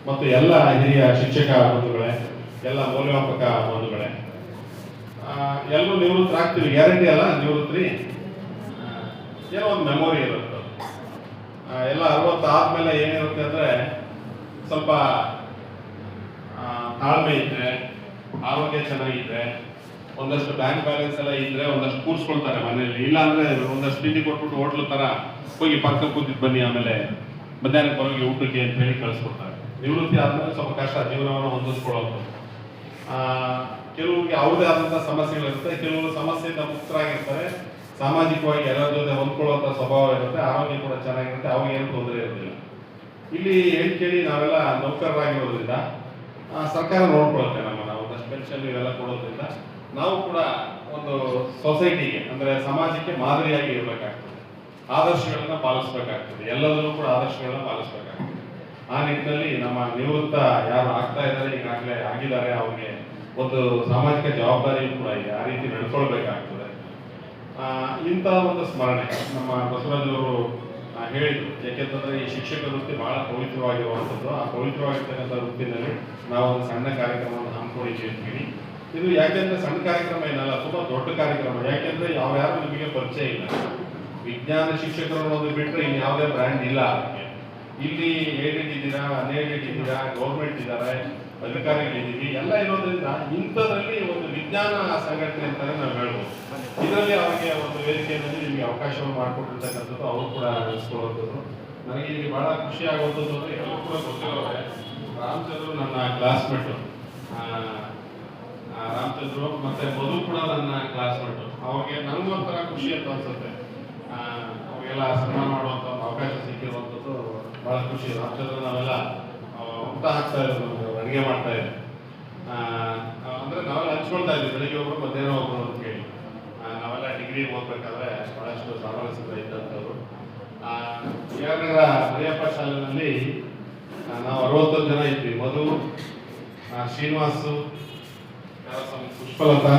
ಮತ್ತು ಎಲ್ಲ ಹಿರಿಯ ಶಿಕ್ಷಕ ಬಂಧುಗಳೇ, ಎಲ್ಲ ಮೌಲ್ಯಮಾಪಕ ಬಂಧುಗಳೇ, ಎಲ್ಲರೂ ನಿವೃತ್ತರಾಗ್ತೀವಿ, ಗ್ಯಾರಂಟಿ ಅಲ್ಲ ನಿವೃತ್ತಿ, ಏನೋ ಒಂದು ಮೆಮೊರಿ ಇರುತ್ತೆ. ಎಲ್ಲ 60 ಆದ್ಮೇಲೆ ಏನಿರುತ್ತೆ ಅಂದ್ರೆ ಸ್ವಲ್ಪ ತಾಳ್ಮೆ ಇದ್ರೆ, ಆರೋಗ್ಯ ಚೆನ್ನಾಗಿದ್ರೆ, ಒಂದಷ್ಟು ಬ್ಯಾಂಕ್ ಬ್ಯಾಲೆನ್ಸ್ ಎಲ್ಲ ಇದ್ರೆ ಒಂದಷ್ಟು ಕೂರ್ಸ್ಕೊಳ್ತಾರೆ ಮನೆಯಲ್ಲಿ. ಇಲ್ಲ ಅಂದ್ರೆ ಒಂದಷ್ಟು ತಿಂಡಿ ಕೊಟ್ಬಿಟ್ಟು ಹೋಟ್ಲು ತರ ಹೋಗಿ ಪಕ್ಕ ಕೂತಿದ್ ಬನ್ನಿ, ಆಮೇಲೆ ಮಧ್ಯಾಹ್ನಕ್ಕೆ ಬರೋಗಿ ಊಟಕ್ಕೆ ಅಂತ ಹೇಳಿ ಕಳಿಸ್ಕೊಡ್ತಾರೆ. ನಿವೃತ್ತಿ ಆದ್ಮೇಲೆ ಸ್ವಲ್ಪ ಕಷ್ಟ ಜೀವನವನ್ನು ಹೊಂದಿಸ್ಕೊಳ್ಳೋದು. ಕೆಲವರಿಗೆ ಅವ್ರದೇ ಆದಂತಹ ಸಮಸ್ಯೆಗಳಿರುತ್ತೆ, ಕೆಲವರು ಸಮಸ್ಯೆಯಿಂದ ಮುಕ್ತರಾಗಿರ್ತಾರೆ, ಸಾಮಾಜಿಕವಾಗಿ ಎಲ್ಲರ ಜೊತೆ ಹೊಂದ್ಕೊಳ್ಳುವಂತ ಸ್ವಭಾವ ಇರುತ್ತೆ, ಆರೋಗ್ಯ ಕೂಡ ಚೆನ್ನಾಗಿರುತ್ತೆ, ಅವಾಗ ಏನು ತೊಂದರೆ ಇರೋದಿಲ್ಲ. ಇಲ್ಲಿ ಹೇಳಿ ಕೇಳಿ ನಾವೆಲ್ಲ ನೌಕರರಾಗಿರೋದ್ರಿಂದ ಸರ್ಕಾರ ನೋಡ್ಕೊಳುತ್ತೆ ನಮ್ಮನ್ನ, ಒಂದಷ್ಟು ಪೆನ್ಷನ್ ಇವೆಲ್ಲ ಕೊಡೋದ್ರಿಂದ ನಾವು ಕೂಡ ಒಂದು ಸೊಸೈಟಿಗೆ ಅಂದ್ರೆ ಸಮಾಜಕ್ಕೆ ಮಾದರಿಯಾಗಿ ಇರಬೇಕಾಗ್ತದೆ, ಆದರ್ಶಗಳನ್ನ ಪಾಲಿಸ್ಬೇಕಾಗ್ತದೆ, ಎಲ್ಲದಲ್ಲೂ ಕೂಡ ಆದರ್ಶಗಳನ್ನ ಪಾಲಿಸ್ಬೇಕಾಗ್ತದೆ. ಆ ನಿಟ್ಟಿನಲ್ಲಿ ನಮ್ಮ ನಿವೃತ್ತ ಯಾರು ಆಗ್ತಾ ಇದ್ದಾರೆ, ಈಗಾಗಲೇ ಆಗಿದ್ದಾರೆ, ಅವ್ರಿಗೆ ಒಂದು ಸಾಮಾಜಿಕ ಜವಾಬ್ದಾರಿಯೂ ಕೂಡ ಇದೆ, ಆ ರೀತಿ ನಡ್ಕೊಳ್ಬೇಕಾಗ್ತದೆ. ಇಂಥ ಒಂದು ಸ್ಮರಣೆ ನಮ್ಮ ಬಸವರಾಜವರು ಹೇಳಿದ್ರು. ಯಾಕೆಂತಂದ್ರೆ ಈ ಶಿಕ್ಷಕ ವೃತ್ತಿ ಬಹಳ ಪವಿತ್ರವಾಗಿರುವಂಥದ್ದು. ಆ ಪವಿತ್ರವಾಗಿರ್ತಕ್ಕಂಥ ವೃತ್ತಿನಲ್ಲಿ ನಾವು ಒಂದು ಸಣ್ಣ ಕಾರ್ಯಕ್ರಮವನ್ನು ಹಮ್ಮಿಕೊಂಡಿದ್ದೀವಿ. ಇದು ಯಾಕೆಂದ್ರೆ ಸಣ್ಣ ಕಾರ್ಯಕ್ರಮ ಏನಲ್ಲ, ತುಂಬಾ ದೊಡ್ಡ ಕಾರ್ಯಕ್ರಮ. ಯಾಕೆಂದ್ರೆ ಯಾವ್ಯಾರು ನಿಮಗೆ ಪರಿಚಯ ಇಲ್ಲ. ವಿಜ್ಞಾನ ಶಿಕ್ಷಕರು ಅನ್ನೋದು ಬಿಟ್ಟರೆ ಇನ್ನು ಯಾವುದೇ ಬ್ರ್ಯಾಂಡ್ ಇಲ್ಲ ಅದಕ್ಕೆ. ಇಲ್ಲಿ ಏಡೆಡ್ ಇದ್ದೀರಾ, ಅನ್ಏಡೆಡ್ ಇದ್ದೀರಾ, ಗೌರ್ಮೆಂಟ್ ಇದ್ದಾರೆ, ಅಧಿಕಾರಿಗಳಿದ್ದೀವಿ, ಎಲ್ಲ ಇರೋದ್ರಿಂದ ಇಂಥದ್ರಲ್ಲಿ ಒಂದು ವಿಜ್ಞಾನ ಸಂಘಟನೆ ಅಂತಾನೆ ನಾವು ಹೇಳ್ಬೋದು. ಇದರಲ್ಲಿ ಅವರಿಗೆ ಒಂದು ವೇದಿಕೆಯಲ್ಲಿ ನಿಮಗೆ ಅವಕಾಶವನ್ನು ಮಾಡಿಕೊಟ್ಟಿರ್ತಕ್ಕಂಥದ್ದು ಅವರು ಕೂಡ ನಡೆಸ್ಕೊಳ್ಳುವಂಥದ್ದು. ನನಗೆ ಇಲ್ಲಿ ಬಹಳ ಖುಷಿ ಆಗುವಂಥದ್ದು ಅಂದರೆ ಎಲ್ಲರೂ ಕೂಡ ಗೊತ್ತಿರೋರೆ. ರಾಮಚಂದ್ರು ನನ್ನ ಕ್ಲಾಸ್ಮೇಟು, ರಾಮಚಂದ್ರು ಮತ್ತೆ ಮಧು ಕೂಡ ನನ್ನ ಕ್ಲಾಸ್ಮೇಟು. ಅವ್ರಿಗೆ ನನಗೊಂಥರ ಖುಷಿ ಅಂತ ಅನ್ಸುತ್ತೆ. ಅವ್ರಿಗೆಲ್ಲ ಸನ್ಮಾನ ಮಾಡುವಂಥ ಒಂದು ಅವಕಾಶ ಸಿಕ್ಕಿರುವಂಥದ್ದು ಬಹಳ ಖುಷಿ. ರಾಮಚಂದ್ರ ನಾವೆಲ್ಲ ಊಟ ಹಾಕ್ತಾ ಇದ್ರು, ಅಡುಗೆ ಮಾಡ್ತಾ ಇದ್ರು. ಅಂದ್ರೆ ನಾವೆಲ್ಲ ಹಂಚ್ಕೊಳ್ತಾ ಇದ್ವಿ, ಬೆಳಿಗ್ಗೆ ಒಬ್ರು ಮಧ್ಯಾಹ್ನ ಒಬ್ರು ಅಂತ ಹೇಳಿ. ನಾವೆಲ್ಲ ಡಿಗ್ರಿ ಓದ್ಬೇಕಾದ್ರೆ ಬಹಳಷ್ಟು ಸಾಮರಸ್ಯತೆ ಇದ್ದಂಥವ್ರು. ವಿಜಯನಗರ ಮರಿಯಪ್ಪ ಶಾಲೆಯಲ್ಲಿ ನಾವು 60 ಜನ ಇದ್ವಿ. ಮಧು, ಶ್ರೀನಿವಾಸು, ಪುಷ್ಪಲತಾ,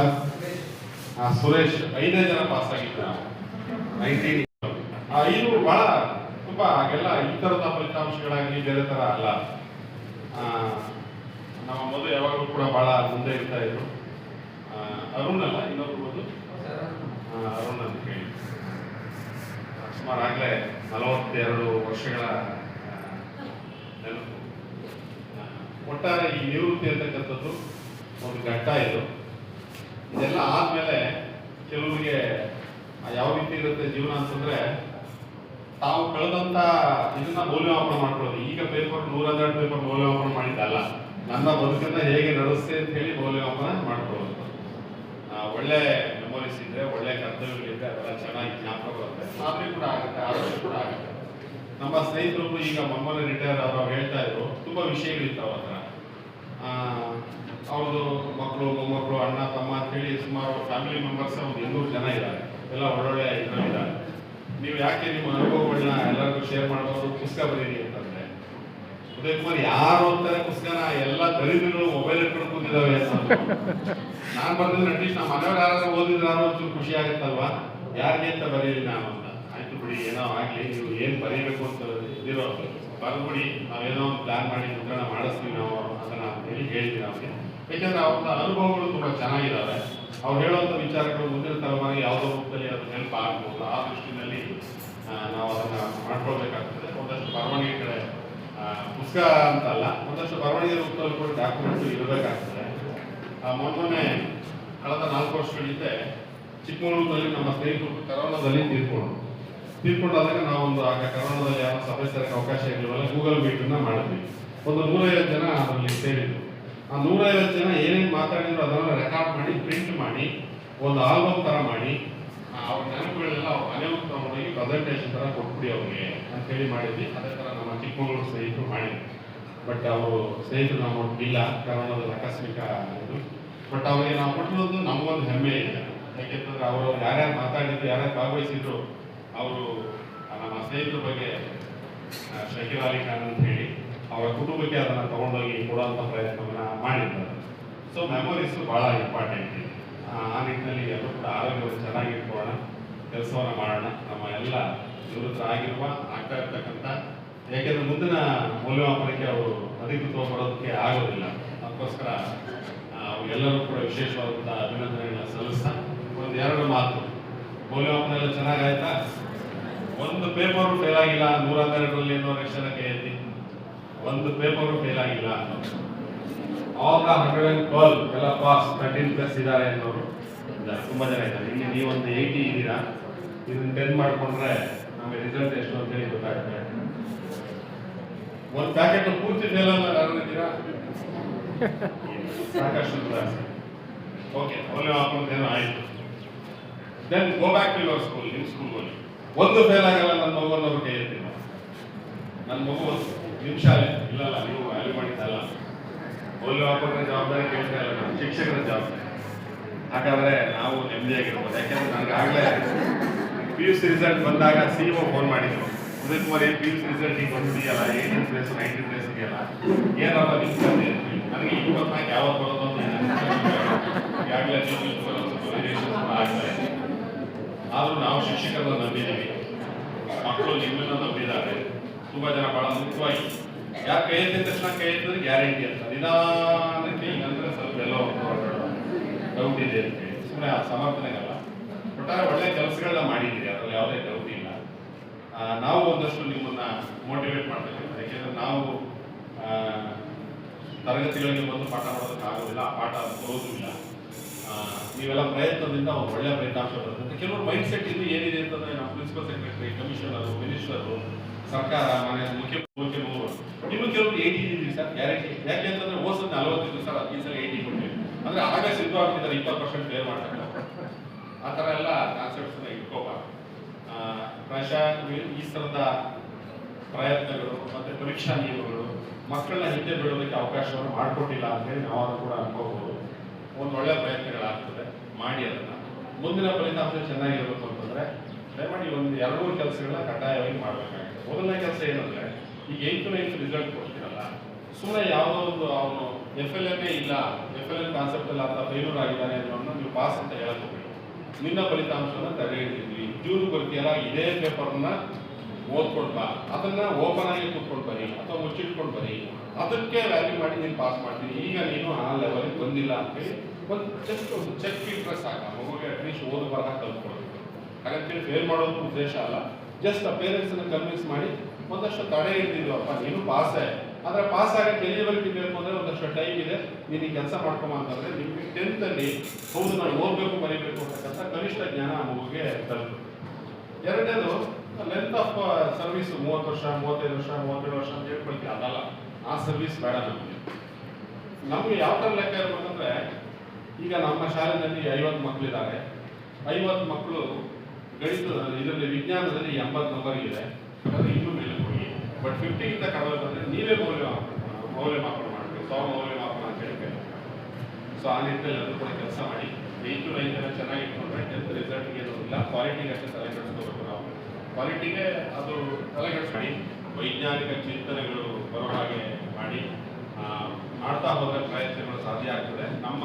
ಸುರೇಶ್, 5 ಜನ ಪಾಸ್ ಆಗಿದ್ದ 19. ಇದು ಬಹಳ ತುಂಬಾ ಹಾಗೆಲ್ಲ ಈ ತರದ ಫಲಿತಾಂಶಗಳಾಗಲಿ ಬೇರೆ ತರ ಅಲ್ಲ. ನಮ್ಮ ಮಧು ಯಾವಾಗಲೂ ಕೂಡ ಬಹಳ ಮುಂದೆ ಇರ್ತಾ ಇದ್ರು. ಅರುಣ್ ಅಲ್ಲ, ಇನ್ನೊಬ್ರು ಮಧು, ಅರುಣ್ ಅಂತ ಹೇಳಿ ಸುಮಾರು ಆಗಲೇ 42 ವರ್ಷಗಳ ನೆನಪು. ಒಟ್ಟಾರೆ ಈ ನಿವೃತ್ತಿ ಅಂತಕ್ಕಂಥದ್ದು ಒಂದು ಘಟ್ಟ ಇದು. ಇದೆಲ್ಲ ಆದ್ಮೇಲೆ ಕೆಲವರಿಗೆ ಯಾವ ರೀತಿ ಇರುತ್ತೆ ಜೀವನ ಅಂತಂದ್ರೆ, ತಾವು ಕಳೆದಂತ ಇದನ್ನ ಮೌಲ್ಯಮಾಪನ ಮಾಡ್ಕೊಳ್ಳೋದು. ಈಗ ಪೇಪರ್ 112 ಪೇಪರ್ ಮೌಲ್ಯಮಾಪನ ಮಾಡಿದ್ದಲ್ಲ, ನನ್ನ ಬದುಕನ್ನ ಹೇಗೆ ನಡೆಸ್ತೆ ಅಂತ ಹೇಳಿ ಮೌಲ್ಯಮಾಪನ ಮಾಡ್ಕೊಳ್ಳೋದು. ಒಳ್ಳೆ ಮೆಮೊರೀಸ್ ಇದ್ರೆ, ಒಳ್ಳೆ ಕರ್ತವ್ಯಗಳಿದ್ರೆ ಅದೆಲ್ಲ ಚೆನ್ನಾಗಿ ಜ್ಞಾಪಕ ಬರುತ್ತೆ. ಆದ್ರೆ ಕೂಡ ಆಗುತ್ತೆ, ಆರೋಗ್ಯ ಕೂಡ ಆಗುತ್ತೆ. ನಮ್ಮ ಸ್ನೇಹಿತರು ಈಗ ಮೊಮ್ಮನೆ ರಿಟೈರ್ ಅವರು ಹೇಳ್ತಾ ಇದ್ರು, ತುಂಬಾ ವಿಷಯಗಳಿರ್ತಾವ ಹತ್ರ. ಅವ್ರದ್ದು ಮಕ್ಕಳು, ಮೊಮ್ಮಕ್ಕಳು, ಅಣ್ಣ, ತಮ್ಮ ಅಂತ ಹೇಳಿ ಸುಮಾರು ಫ್ಯಾಮಿಲಿ ಮೆಂಬರ್ಸ್ ಒಂದು 200 ಜನ ಇದ್ದಾರೆ. ಎಲ್ಲ ಒಳ್ಳೊಳ್ಳೆ ಇದರಲ್ಲಿದ್ದಾರೆ. ನೀವು ಯಾಕೆ ನಿಮ್ಮ ಅನುಭವಗಳನ್ನ ಎಲ್ಲರಿಗೂ ಶೇರ್ ಮಾಡಬಹುದು, ಪುಸ್ತಕ ಬರೀರಿ ಅಂತಂದ್ರೆ, ಉದಯ್ ಕುಮಾರ್ ಯಾರು ಓದ್ತಾರೆ ಪುಸ್ತಕನ? ಎಲ್ಲ ದರಿದ್ರಗಳು ಮೊಬೈಲ್ ಇಟ್ಕೊಂಡು ಕೂತಿದ್ದಾವೆ. ನಾನು ಬರ್ದಿದ್ರೆ ಅಟ್ಲೀಸ್ಟ್ ನಮ್ಮ ಮನೆಯವ್ರು ಯಾರಾದ್ರೂ ಓದಿದ್ರಾರು ಒಂಚೂರು ಖುಷಿ ಆಗುತ್ತಲ್ವಾ? ಯಾರಿಗೆ ಅಂತ ಬರೀರಿ ನಾನು ಅಂತ. ಆಯ್ತು ಬಿಡಿ, ಏನೋ ಆಗ್ಲಿ, ನೀವು ಏನ್ ಬರೀಬೇಕು ಅಂತ ಇದಿರೋ ಬರ್ಬಿಡಿ, ನಾವೇನೋ ಒಂದು ಪ್ಲಾನ್ ಮಾಡಿ ಮುದ್ರಣ ಮಾಡಿಸ್ತೀವಿ ನಾವು ಅದನ್ನ ಅಂತ ಹೇಳಿ ಹೇಳಿದ್ವಿ ಅವ್ರಿಗೆ. ಯಾಕೆಂದ್ರೆ ಅವ್ರ ಅನುಭವಗಳು ತುಂಬಾ ಚೆನ್ನಾಗಿದ್ದಾವೆ. ಅವ್ರು ಹೇಳುವಂಥ ವಿಚಾರಗಳು ಮುಂದಿನ ತಲೆಮಾರಿಗೆ ಯಾವುದೋ ರೂಪದಲ್ಲಿ ಅದು ನೆನಪಾಗಬಹುದು. ಆ ದೃಷ್ಟಿನಲ್ಲಿ ನಾವು ಅದನ್ನ ಮಾಡ್ಕೊಳ್ಬೇಕಾಗ್ತದೆ. ಒಂದಷ್ಟು ಬರವಣಿಗೆ ಕಡೆ ಪುಸ್ತಕ ಅಂತಲ್ಲ, ಒಂದಷ್ಟು ಬರವಣಿಗೆ ರೂಪದಲ್ಲಿ ಕೂಡ ಡಾಕ್ಯುಮೆಂಟ್ ಇರಬೇಕಾಗ್ತದೆ. ಮೊನ್ನೆ ಕಳೆದ 4 ವರ್ಷಗಳ ಹಿಂದೆ ಚಿಕ್ಕಮಗಳೂರಿನಲ್ಲಿ ನಮ್ಮ ಸ್ನೇಹಿತರು ಕರೋನಾದಲ್ಲಿ ತೀರ್ಕೊಂಡಾದಾಗ ನಾವೊಂದು ಆಗ ಕರೋನಾದಲ್ಲಿ ಯಾರೋ ಸಭೆ ಸೇರಕ್ಕೆ ಅವಕಾಶ ಇರಲಿಲ್ಲ, ಗೂಗಲ್ ಮೀಟನ್ನ ಮಾಡಿದ್ವಿ. ಒಂದು 150 ಜನ ಅದರಲ್ಲಿ ಸೇರಿದ್ರು. ಆ 150 ಜನ ಏನೇನು ಮಾತಾಡಿದ್ರು ಅದನ್ನು ರೆಕಾರ್ಡ್ ಮಾಡಿ, ಪ್ರಿಂಟ್ ಮಾಡಿ, ಒಂದು ಆಲ್ಬಮ್ ತರ ಮಾಡಿ, ಅವ್ರ ನೆನಪುಗಳೆಲ್ಲ ಅವ್ರ ಮನೆಯವ್ರು ತಗೊಂಡೋಗಿ ಪ್ರೆಸೆಂಟೇಷನ್ ತರ ಕೊಟ್ಬಿಡಿ ಅವ್ರಿಗೆ ಅಂತ ಹೇಳಿ ಮಾಡಿದ್ವಿ. ಅದೇ ತರ ನಮ್ಮ ಚಿಕ್ಕಮಗಳೂರು ಸ್ನೇಹಿತರು ಮಾಡಿದ್ವಿ. ಬಟ್ ಅವರು ಸ್ನೇಹಿತರು ನಮ್ಮ ಇಲ್ಲ, ಕರೋನಾದಲ್ಲಿ ಆಕಸ್ಮಿಕ ಇದು. ಬಟ್ ಅವರಿಗೆ ನಾವು ಕೊಟ್ಟಿರೋದು ನಮಗೊಂದು ಹೆಮ್ಮೆ ಇದೆ. ಯಾಕೆಂತಂದ್ರೆ ಅವರು ಯಾರ್ಯಾರು ಮಾತಾಡಿದ್ರು, ಯಾರ್ಯಾರು ಭಾಗವಹಿಸಿದ್ರು, ಅವರು ನಮ್ಮ ಸ್ನೇಹಿತರ ಬಗ್ಗೆ ಶಕೀರ್ ಅಲಿ ಖಾನ್ ಅಂತ ಹೇಳಿ ಅವರ ಕುಟುಂಬಕ್ಕೆ ಅದನ್ನು ತಗೊಂಡೋಗಿ ಕೊಡುವಂಥ ಪ್ರಯತ್ನವನ್ನ ಮಾಡಿದ್ದಾರೆ. ಸೊ ಮೆಮೊರೀಸು ಭಾಳ ಇಂಪಾರ್ಟೆಂಟ್ ಇದೆ. ಆ ನಿಟ್ಟಿನಲ್ಲಿ ಎಲ್ಲರೂ ಕೂಡ ಆರೋಗ್ಯವನ್ನು ಚೆನ್ನಾಗಿಟ್ಕೊಳ್ಳೋಣ, ಕೆಲಸವನ್ನು ಮಾಡೋಣ. ನಮ್ಮ ಎಲ್ಲ ನಿವೃತ್ತರಾಗಿರುವ ಆಗ್ತಾ ಇರ್ತಕ್ಕಂಥ, ಯಾಕೆಂದ್ರೆ ಮುಂದಿನ ಮೌಲ್ಯಮಾಪನಕ್ಕೆ ಅವರು ಅಧಿಕೃತವಾಗಿ ಬರೋದಕ್ಕೆ ಆಗೋದಿಲ್ಲ. ಅದಕ್ಕೋಸ್ಕರ ಎಲ್ಲರೂ ಕೂಡ ವಿಶೇಷವಾದಂಥ ಅಭಿನಂದನೆಗಳನ್ನ ಸಲ್ಲಿಸ್ತಾ, 1-2 ಮಾತು. ಮೌಲ್ಯಮಾಪನ ಎಲ್ಲ ಚೆನ್ನಾಗಾಯ್ತಾ? ಒಂದು ಪೇಪರು ಫೇಲ್ ಆಗಿಲ್ಲ. 112ರಲ್ಲಿ ಏನೋ ರಕ್ಷಣೆ ಎತ್ತಿ ಒಂದು ಪೇಪರು ಫೇಲ್ ಆಗಿಲ್ಲ. ಆಲ್ ದ 112 ಎಲ್ಲ ಪಾಸ್, 13+ ಇದ್ದಾರೆ ಅನ್ನೋರು ತುಂಬಾ ಜನ ಇದ್ದಾರೆ. ಇಲ್ಲಿ ನೀವೊಂದು 80 ಇದ್ದೀರಾ. ಇದನ್ನ 10 ಮಾಡ್ಕೊಂಡ್ರೆ ನಮಗೆ ರಿಸಲ್ಟ್ ಎಷ್ಟು ಅಂತ ಹೇಳಿ ಗೊತ್ತಾಗುತ್ತೆ. ಒಂದು ಪ್ಯಾಕೆಟ್ ಪೂರ್ತಿ ಫೇಲ್ ಅಲ್ಲ ಯಾರು ಇದ್ದೀರಾ? ಸಾಕಷ್ಟು ಓಕೆ, ಮೌಲ್ಯಮಾಪನದೇನೋ ಆಯಿತು. Then go back to your school. ನಿಮ್ಮ ಸ್ಕೂಲ್ನಲ್ಲಿ ಒಂದು ಫೇಲ್ ಆಗಲ್ಲ. ನನ್ನ ಮಗು ಅನ್ನೋರು ಕೈ ಎತ್ತಿ, ನನ್ನ ಮಗು ನಿಮ್ಮ ಶಾಲೆ ಇಲ್ಲಲ್ಲ, ನೀವು ವ್ಯಾಲ್ಯೂ ಮಾಡಿದ್ದಲ್ಲ. ಮೌಲ್ಯಮಾಪನ ಜವಾಬ್ದಾರಿ ಕೇಳ್ತಾ ಇಲ್ಲ, ನಮ್ಮ ಶಿಕ್ಷಕರ ಜವಾಬ್ದಾರಿ. ಹಾಗಾದ್ರೆ ನಾವು ನೆಮ್ಮದಿಯಾಗಿರ್ಬೋದು. ಯಾಕೆಂದ್ರೆ ನನಗಾಗಲೇ PUC ರಿಸಲ್ಟ್ ಬಂದಾಗ CEO ಫೋನ್ ಮಾಡಿದ್ರು, ಉದಯ್ ಕುಮಾರ್ ಏನು PUC ರಿಸಲ್ಟ್ ಈಗ ಬಂದಿದೆಯಲ್ಲ 18 ಪ್ಲೇಸ್ 19 ಪ್ಲೇಸ್ ಇದೆಯಲ್ಲ ಏನಪ್ಪ ನಿಂತ್ಕೊಂಡೆ ನನಗೆ 24 ಯಾವಾಗ ಬರೋದು ಅಂತ ಈಗಾಗಲೇ ಆಗ್ತಾರೆ. ಆದರೂ ನಾವು ಶಿಕ್ಷಕರನ್ನ ನಂಬಿದ್ದೀವಿ, ಮಕ್ಕಳು ನಿಮ್ಮನ್ನ ನಂಬಿದ್ದಾರೆ. ತುಂಬಾ ಜನ ಬಹಳ ಮುಖ್ಯವಾಗಿ ಯಾಕೆ ಕೈ ಎತ್ತಿದ ತಕ್ಷಣ ಕೈ ಎತ್ತಿದ್ರೆ ಗ್ಯಾರಂಟಿ ಅಂತ ನಿಧಾನಕ್ಕೆ ಹಿಂಗಂದ್ರೆ ಸ್ವಲ್ಪ ಎಲ್ಲೋ ಡೌಟ್ ಇದೆ ಅಂತ ಹೇಳಿ ಸುಮ್ಮನೆ ಆ ಸಮರ್ಥನೆಗಲ್ಲ. ಒಟ್ಟಾರೆ ಒಳ್ಳೆ ಕೆಲಸಗಳನ್ನ ಮಾಡಿದ್ದೀರಿ, ಅದರಲ್ಲಿ ಯಾವುದೇ ಡೌಟ್ ಇಲ್ಲ. ನಾವು ಒಂದಷ್ಟು ನಿಮ್ಮನ್ನ ಮೋಟಿವೇಟ್ ಮಾಡ್ತೇವೆ. ಯಾಕೆಂದ್ರೆ ನಾವು ತರಗತಿಗಳಿಗೆ ಬಂದು ಪಾಠ ಮಾಡೋದಕ್ಕಾಗೋದಿಲ್ಲ, ಆ ಪಾಠ ಬರೋದು ಇಲ್ಲ. ನೀವೆಲ್ಲ ಪ್ರಯತ್ನದಿಂದ ಒಂದು ಒಳ್ಳೆಯ ಫಲಿತಾಂಶ ಬರುತ್ತೆ. ಕೆಲವರು ಮೈಂಡ್ ಸೆಟ್ ಇದು ಏನಿದೆ ಅಂತಂದ್ರೆ ನಾವು ಪ್ರಿನ್ಸಿಪಲ್ ಸೆಕ್ರೆಟರಿ, ಕಮಿಷನರು, ಮಿನಿಸ್ಟರು, ಸರ್ಕಾರ, ಮನೆ ಮುಖ್ಯಮಂತ್ರಿಗಳು ಇನ್ನು ಕೆಲವರು 80 ಇದೀವಿ ಸರ್ ಗ್ಯಾರಂಟಿ. ಯಾಕೆ ಅಂತಂದ್ರೆ ಓಸದ್ 40 ಸರ್, ಈ ಸಲ 80 ಕೊಟ್ಟಿವಿ ಅಂದ್ರೆ ಆಗ ಸಿದ್ಧವಾಗಿದ್ದಾರೆ 20% ಕ್ಲಿಯರ್ ಮಾಡ್ತಾರೆ. ಆ ಥರ ಎಲ್ಲ ಕಾನ್ಸೆಪ್ಟ್ಸ್ನ ಇಟ್ಕೋಬಾರ್ದು. ಪ್ರಾಯಶಃ ಈ ಥರದ ಪ್ರಯತ್ನಗಳು ಮತ್ತೆ ಪರೀಕ್ಷಾ ನಿಯಮಗಳು ಮಕ್ಕಳನ್ನ ಹಿಂದೆ ಬಿಡೋದಕ್ಕೆ ಅವಕಾಶವನ್ನು ಮಾಡಿಕೊಟ್ಟಿಲ್ಲ ಅಂತೇಳಿ ನಾವು ಕೂಡ ಅನ್ಕೋಬಹುದು. ಒಂದು ಒಳ್ಳೆಯ ಪ್ರಯತ್ನಗಳಾಗ್ತದೆ, ಮಾಡಿ ಅದನ್ನ ಮುಂದಿನ ಫಲಿತಾಂಶ ಚೆನ್ನಾಗಿರಬೇಕು ಅಂತಂದ್ರೆ ದಯಮಾಡಿ ಒಂದು 2-3 ಕೆಲಸಗಳನ್ನ ಕಡ್ಡಾಯವಾಗಿ ಮಾಡಬೇಕಾಗುತ್ತೆ. ಮೊದಲನೇ ಕೆಲಸ ಏನಂದ್ರೆ ಈಗ 8th 9th ರಿಸಲ್ಟ್ ಕೊಡ್ತೀರಲ್ಲ, ಸುಮ್ಮನೆ ಯಾವುದೋ ಒಂದು ಅವನು FLN ಇಲ್ಲ, FLN ಕಾನ್ಸೆಪ್ಟ್ ಎಲ್ಲ ಅಂತ ಫೇಲ್ಯೂರ್ ಆಗಿದ್ದಾನೆ ಅನ್ನೋದನ್ನ ನೀವು ಪಾಸ್ ಅಂತ ಹೇಳಬೇಕು. ನಿನ್ನ ಫಲಿತಾಂಶನ ತಡೆ ಹಿಡಿದಿದ್ವಿ, ಜೂನ್ ಬರ್ತೀಯಲ್ಲ ಇದೇ ಪೇಪರ್ನ ಓದ್ಕೊಂಡು ಬಾ, ಅದನ್ನ ಓಪನ್ ಆಗಿ ಕೂತ್ಕೊಂಡು ಬರಿ ಅಥವಾ ಮುಚ್ಚಿಟ್ಕೊಂಡು ಬರಿ, ಅದಕ್ಕೆ ವ್ಯಾಲ್ಯೂ ಮಾಡಿ ನೀನು ಪಾಸ್ ಮಾಡ್ತೀನಿ. ಈಗ ನೀನು ಆ ಲೆವೆಲ್ಗೆ ಬಂದಿಲ್ಲ ಅಂತೇಳಿ ಒಂದು ಚೆಕ್ ಇಟ್ಟರೆ ಸಾಕ, ಮಗುಗೆ ಅಟ್ಲೀಸ್ಟ್ ಓದು ಬರಹ ಕಲ್ತ್ಕೊಳ್ಬೇಕು. ಹಾಗಂತೇಳಿ ಫೇಲ್ ಮಾಡೋದು ಉದ್ದೇಶ ಅಲ್ಲ, ಜಸ್ಟ್ ಆ ಪೇರೆಂಟ್ಸನ್ನ ಕನ್ವಿನ್ಸ್ ಮಾಡಿ ಒಂದಷ್ಟು ತಡೆ ಇರ್ತಿದ್ವಪ್ಪ ನೀನು ಪಾಸೇ, ಆದರೆ ಪಾಸ್ ಆಗಕ್ಕೆ ಎಲಿಜಿಬಿಲಿಟಿ ಬೇಕು ಅಂದರೆ ಒಂದಷ್ಟು ಟೈಮ್ ಇದೆ, ನೀನು ಈ ಕೆಲಸ ಮಾಡ್ಕೊಂಬ ಅಂತಂದರೆ ನಿಮಗೆ 10th ಅಲ್ಲಿ ಹೌದು ನಾನು ಓದಬೇಕು ಬರೀಬೇಕು ಅಂತಕ್ಕಂಥ ಕನಿಷ್ಠ ಜ್ಞಾನ ಆ ಮಗುಗೆ ತಲುಪು. ಎರಡನೇದು ಲೆಂತ್ ಆಫ್ ಸರ್ವಿಸ್ 30 ವರ್ಷ 35 ವರ್ಷ 37 ವರ್ಷ ಅಂತ ಹೇಳ್ಕೊಳ್ತೀವಿ, ಅದಲ್ಲ. ಆ ಸರ್ವಿಸ್ ಬೇಡ ನಮಗೆ ಯಾವ ಥರ ಲೆಕ್ಕ ಇರ್ಬೇಕಂದ್ರೆ ಈಗ ನಮ್ಮ ಶಾಲೆಯಲ್ಲಿ 50 ಮಕ್ಕಳಿದ್ದಾರೆ, 50 ಮಕ್ಕಳು ಗಣಿತ ಇದರಲ್ಲಿ ವಿಜ್ಞಾನದಲ್ಲಿ 80 ನಂಬರ್ ಇದೆ, ಅಂದರೆ ಇನ್ನೂ ಮೇಲೆ ಹೋಗಿ. ಬಟ್ 50ಗಿಂತ ಕಡಿಮೆ ಬಂದರೆ ನೀವೇ ಮೌಲ್ಯಮಾಪನ ಮಾಡಬೇಕು, ಮೌಲ್ಯಮಾಪನ ಅಂತ ಹೇಳಿ. ಸೊ ಆ ನಿಟ್ಟಿನಲ್ಲಿ ಅದು ಕೂಡ ಕೆಲಸ ಮಾಡಿ 8th 9th ಚೆನ್ನಾಗಿ ಇಟ್ಕೊಂಡ್ರೆ 10th ರಿಸಲ್ಟ್ಗೆ ಏನಿಲ್ಲ, ಕ್ವಾಲಿಟಿಗೆ ಅಷ್ಟೇ ತಲೆ ಕೆಡಿಸ್ಕೋಬೇಕು. ನಾವು ಕ್ವಾಲಿಟಿಗೆ ಅದು ತಲೆ ಕೆಡಿಸ್ಕೊಂಡು ವೈಜ್ಞಾನಿಕ ಚಿಂತನೆಗಳು ಬರೋ ಹಾಗೆ ಮಾಡಿ ಮಾಡ್ತಾ ಹೋದ ಪ್ರಯತ್ನಗಳು ಸಾಧ್ಯ ಆಗ್ತದೆ. ನಮ್ಮ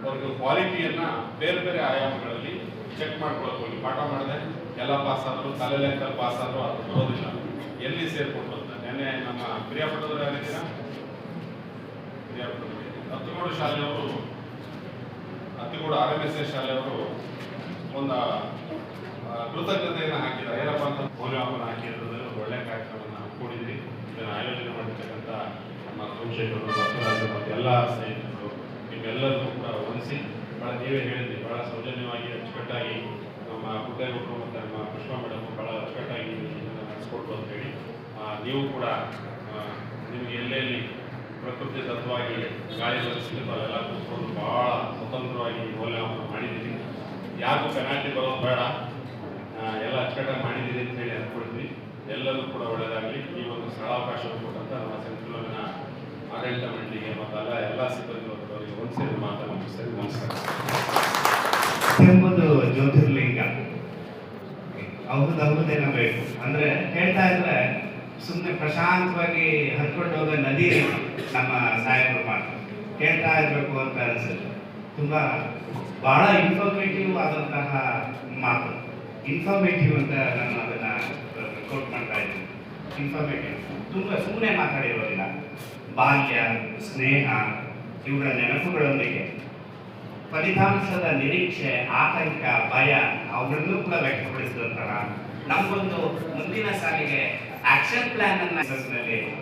ಒಂದು ಕ್ವಾಲಿಟಿಯನ್ನು ಬೇರೆ ಬೇರೆ ಆಯಾಮಗಳಲ್ಲಿ ಚೆಕ್ ಮಾಡ್ಕೊಳಕ್ಕೆ ಹೋಗಿ ಪಾಠ ಮಾಡಿದೆ ಎಲ್ಲ ಪಾಸ್ ಆದರೂ ತಲೆ ಲೆಕ್ಕಲ್ಲಿ ಪಾಸ್ ಆದರೂ ಅದು ಬರೋದಿಲ್ಲ, ಎಲ್ಲಿ ಸೇರ್ಕೊಂಡು ಅಂತ. ನೆನ್ನೆ ನಮ್ಮ ಪ್ರಿಯಾಪಟ್ಟದವ್ರು ಯಾರಿದ್ದೀರಾ? ಹತ್ತಿಗೋಡು ಶಾಲೆಯವರು, ಹತ್ತಿಗೋಡು RMSA ಶಾಲೆಯವರು ಒಂದು ಕೃತಜ್ಞತೆಯನ್ನು ಹಾಕಿದ್ದಾರೆ. ಏನಪ್ಪ ಅಂತ ಮೌಲ್ಯಮಾಪನ ಹಾಕಿರೋದ್ರಲ್ಲಿ ಒಂದು ಒಳ್ಳೆಯ ಕಾರ್ಯಕ್ರಮವನ್ನು ಹಮ್ಮಿಕೊಂಡಿದ್ರಿ. ಇದನ್ನು ಆಯೋಜನೆ ಮಾಡಿರ್ತಕ್ಕಂಥ ನಮ್ಮ ಸೋಮಶೇಖರ್ ಮತ್ತು ಎಲ್ಲ ಸ್ನೇಹಿತರು ನಿಮ್ಮೆಲ್ಲರಿಗೂ ಕೂಡ ವಂದಿಸಿ, ಭಾಳ ನೀವೇ ಹೇಳಿದ್ರಿ, ಭಾಳ ಸೌಜನ್ಯವಾಗಿ ಅಚ್ಚುಕಟ್ಟಾಗಿ ನಮ್ಮ ಪುಟ್ಟೇಗೌಡರು ಮತ್ತು ನಮ್ಮ ಪುಷ್ಪ ಮೇಡಮ್ ಭಾಳ ಅಚ್ಚುಕಟ್ಟಾಗಿ ಇದನ್ನು ನಡೆಸ್ಕೊಟ್ಟು ಅಂತ ಹೇಳಿ ನೀವು ಕೂಡ ನಿಮಗೆ ಎಲ್ಲೆಲ್ಲಿ ಪ್ರಕೃತಿ ತತ್ವವಾಗಿ ಗಾಳಿ ಬರೆಸಿದ್ದು ಅಲ್ಲೆಲ್ಲ ಕೂತ್ಕೊಂಡು ಭಾಳ ಸ್ವತಂತ್ರವಾಗಿ ಮೌಲ್ಯಮಾಪನ ಮಾಡಿದ್ದೀರಿ. ಯಾರಿಗೂ ಪೆನಾಲ್ಟಿ ಬರೋದು ಬೇಡ, ಎಲ್ಲ ಅಚ್ಚುಕಟ್ಟಾಗಿ ಮಾಡಿದ್ದೀರಿ ಅಂತ ಹೇಳಿ ಅಂದ್ಕೊಳ್ತೀವಿ. ಎಲ್ಲರೂ ಕೂಡ ಒಳ್ಳೆಯದಾಗಲಿ. ಈ ಒಂದು ಸ್ಥಳಾವಕಾಶವನ್ನು ಕೊಟ್ಟಂತ ನಮ್ಮ ಸಂಕಲನ ಆಡಳಿತ ಮಂಡಳಿಗೆ ಮತ್ತು ಎಲ್ಲ ಸಿಬ್ಬಂದಿ ವರ್ಗದವರಿಗೆ ಒಂದ್ಸರಿ ಮಾತನ್ನು ಮುಗಿಸ್ತೇವೆ. ನಮಸ್ಕಾರ. ಎಂಬುದು ಜ್ಯೋತಿರ್ಲಿಂಗ ಹೌದೇನೋ ಬೇಕು ಅಂದ್ರೆ ಹೇಳ್ತಾ ಇದ್ರೆ ಸುಮ್ಮನೆ ಪ್ರಶಾಂತವಾಗಿ ಹರ್ಕೊಂಡು ಹೋಗೋ ನದಿ ನಮ್ಮ ಸಾಹೇಬರು ಮಾತು ಕೇಳ್ತಾ ಇರಬೇಕು ಅಂತ ಅನ್ಸುತ್ತೆ. ತುಂಬಾ ಬಹಳ ಇನ್ಫಾರ್ಮೇಟಿವ್ ಆದಂತಹ ಮಾತು. ಇನ್ಫಾರ್ಮೇಟಿವ್ ಅಂತ ನಾನು ಅದನ್ನ ಕೋಟ್ ಮಾಡ್ತಾ ಇದ್ದೀನಿ. ಇನ್ಫಾರ್ಮೇಟಿವ್ ತುಂಬಾ ಸುಮ್ಮನೆ ಮಾತಾಡಿರೋದಿಲ್ಲ. ಬಾಲ್ಯ, ಸ್ನೇಹ, ಇವುಗಳ ನೆನಪುಗಳೊಂದಿಗೆ ಫಲಿತಾಂಶದ ನಿರೀಕ್ಷೆ, ಆತಂಕ, ಭಯ ಅವುಗಳನ್ನು ಕೂಡ ವ್ಯಕ್ತಪಡಿಸಿದಂತಹ ನಮಗೊಂದು ಮುಂದಿನ ಸಾಲಿಗೆ ಆಕ್ಷನ್ ಪ್ಲಾನ್ ಅನ್ನ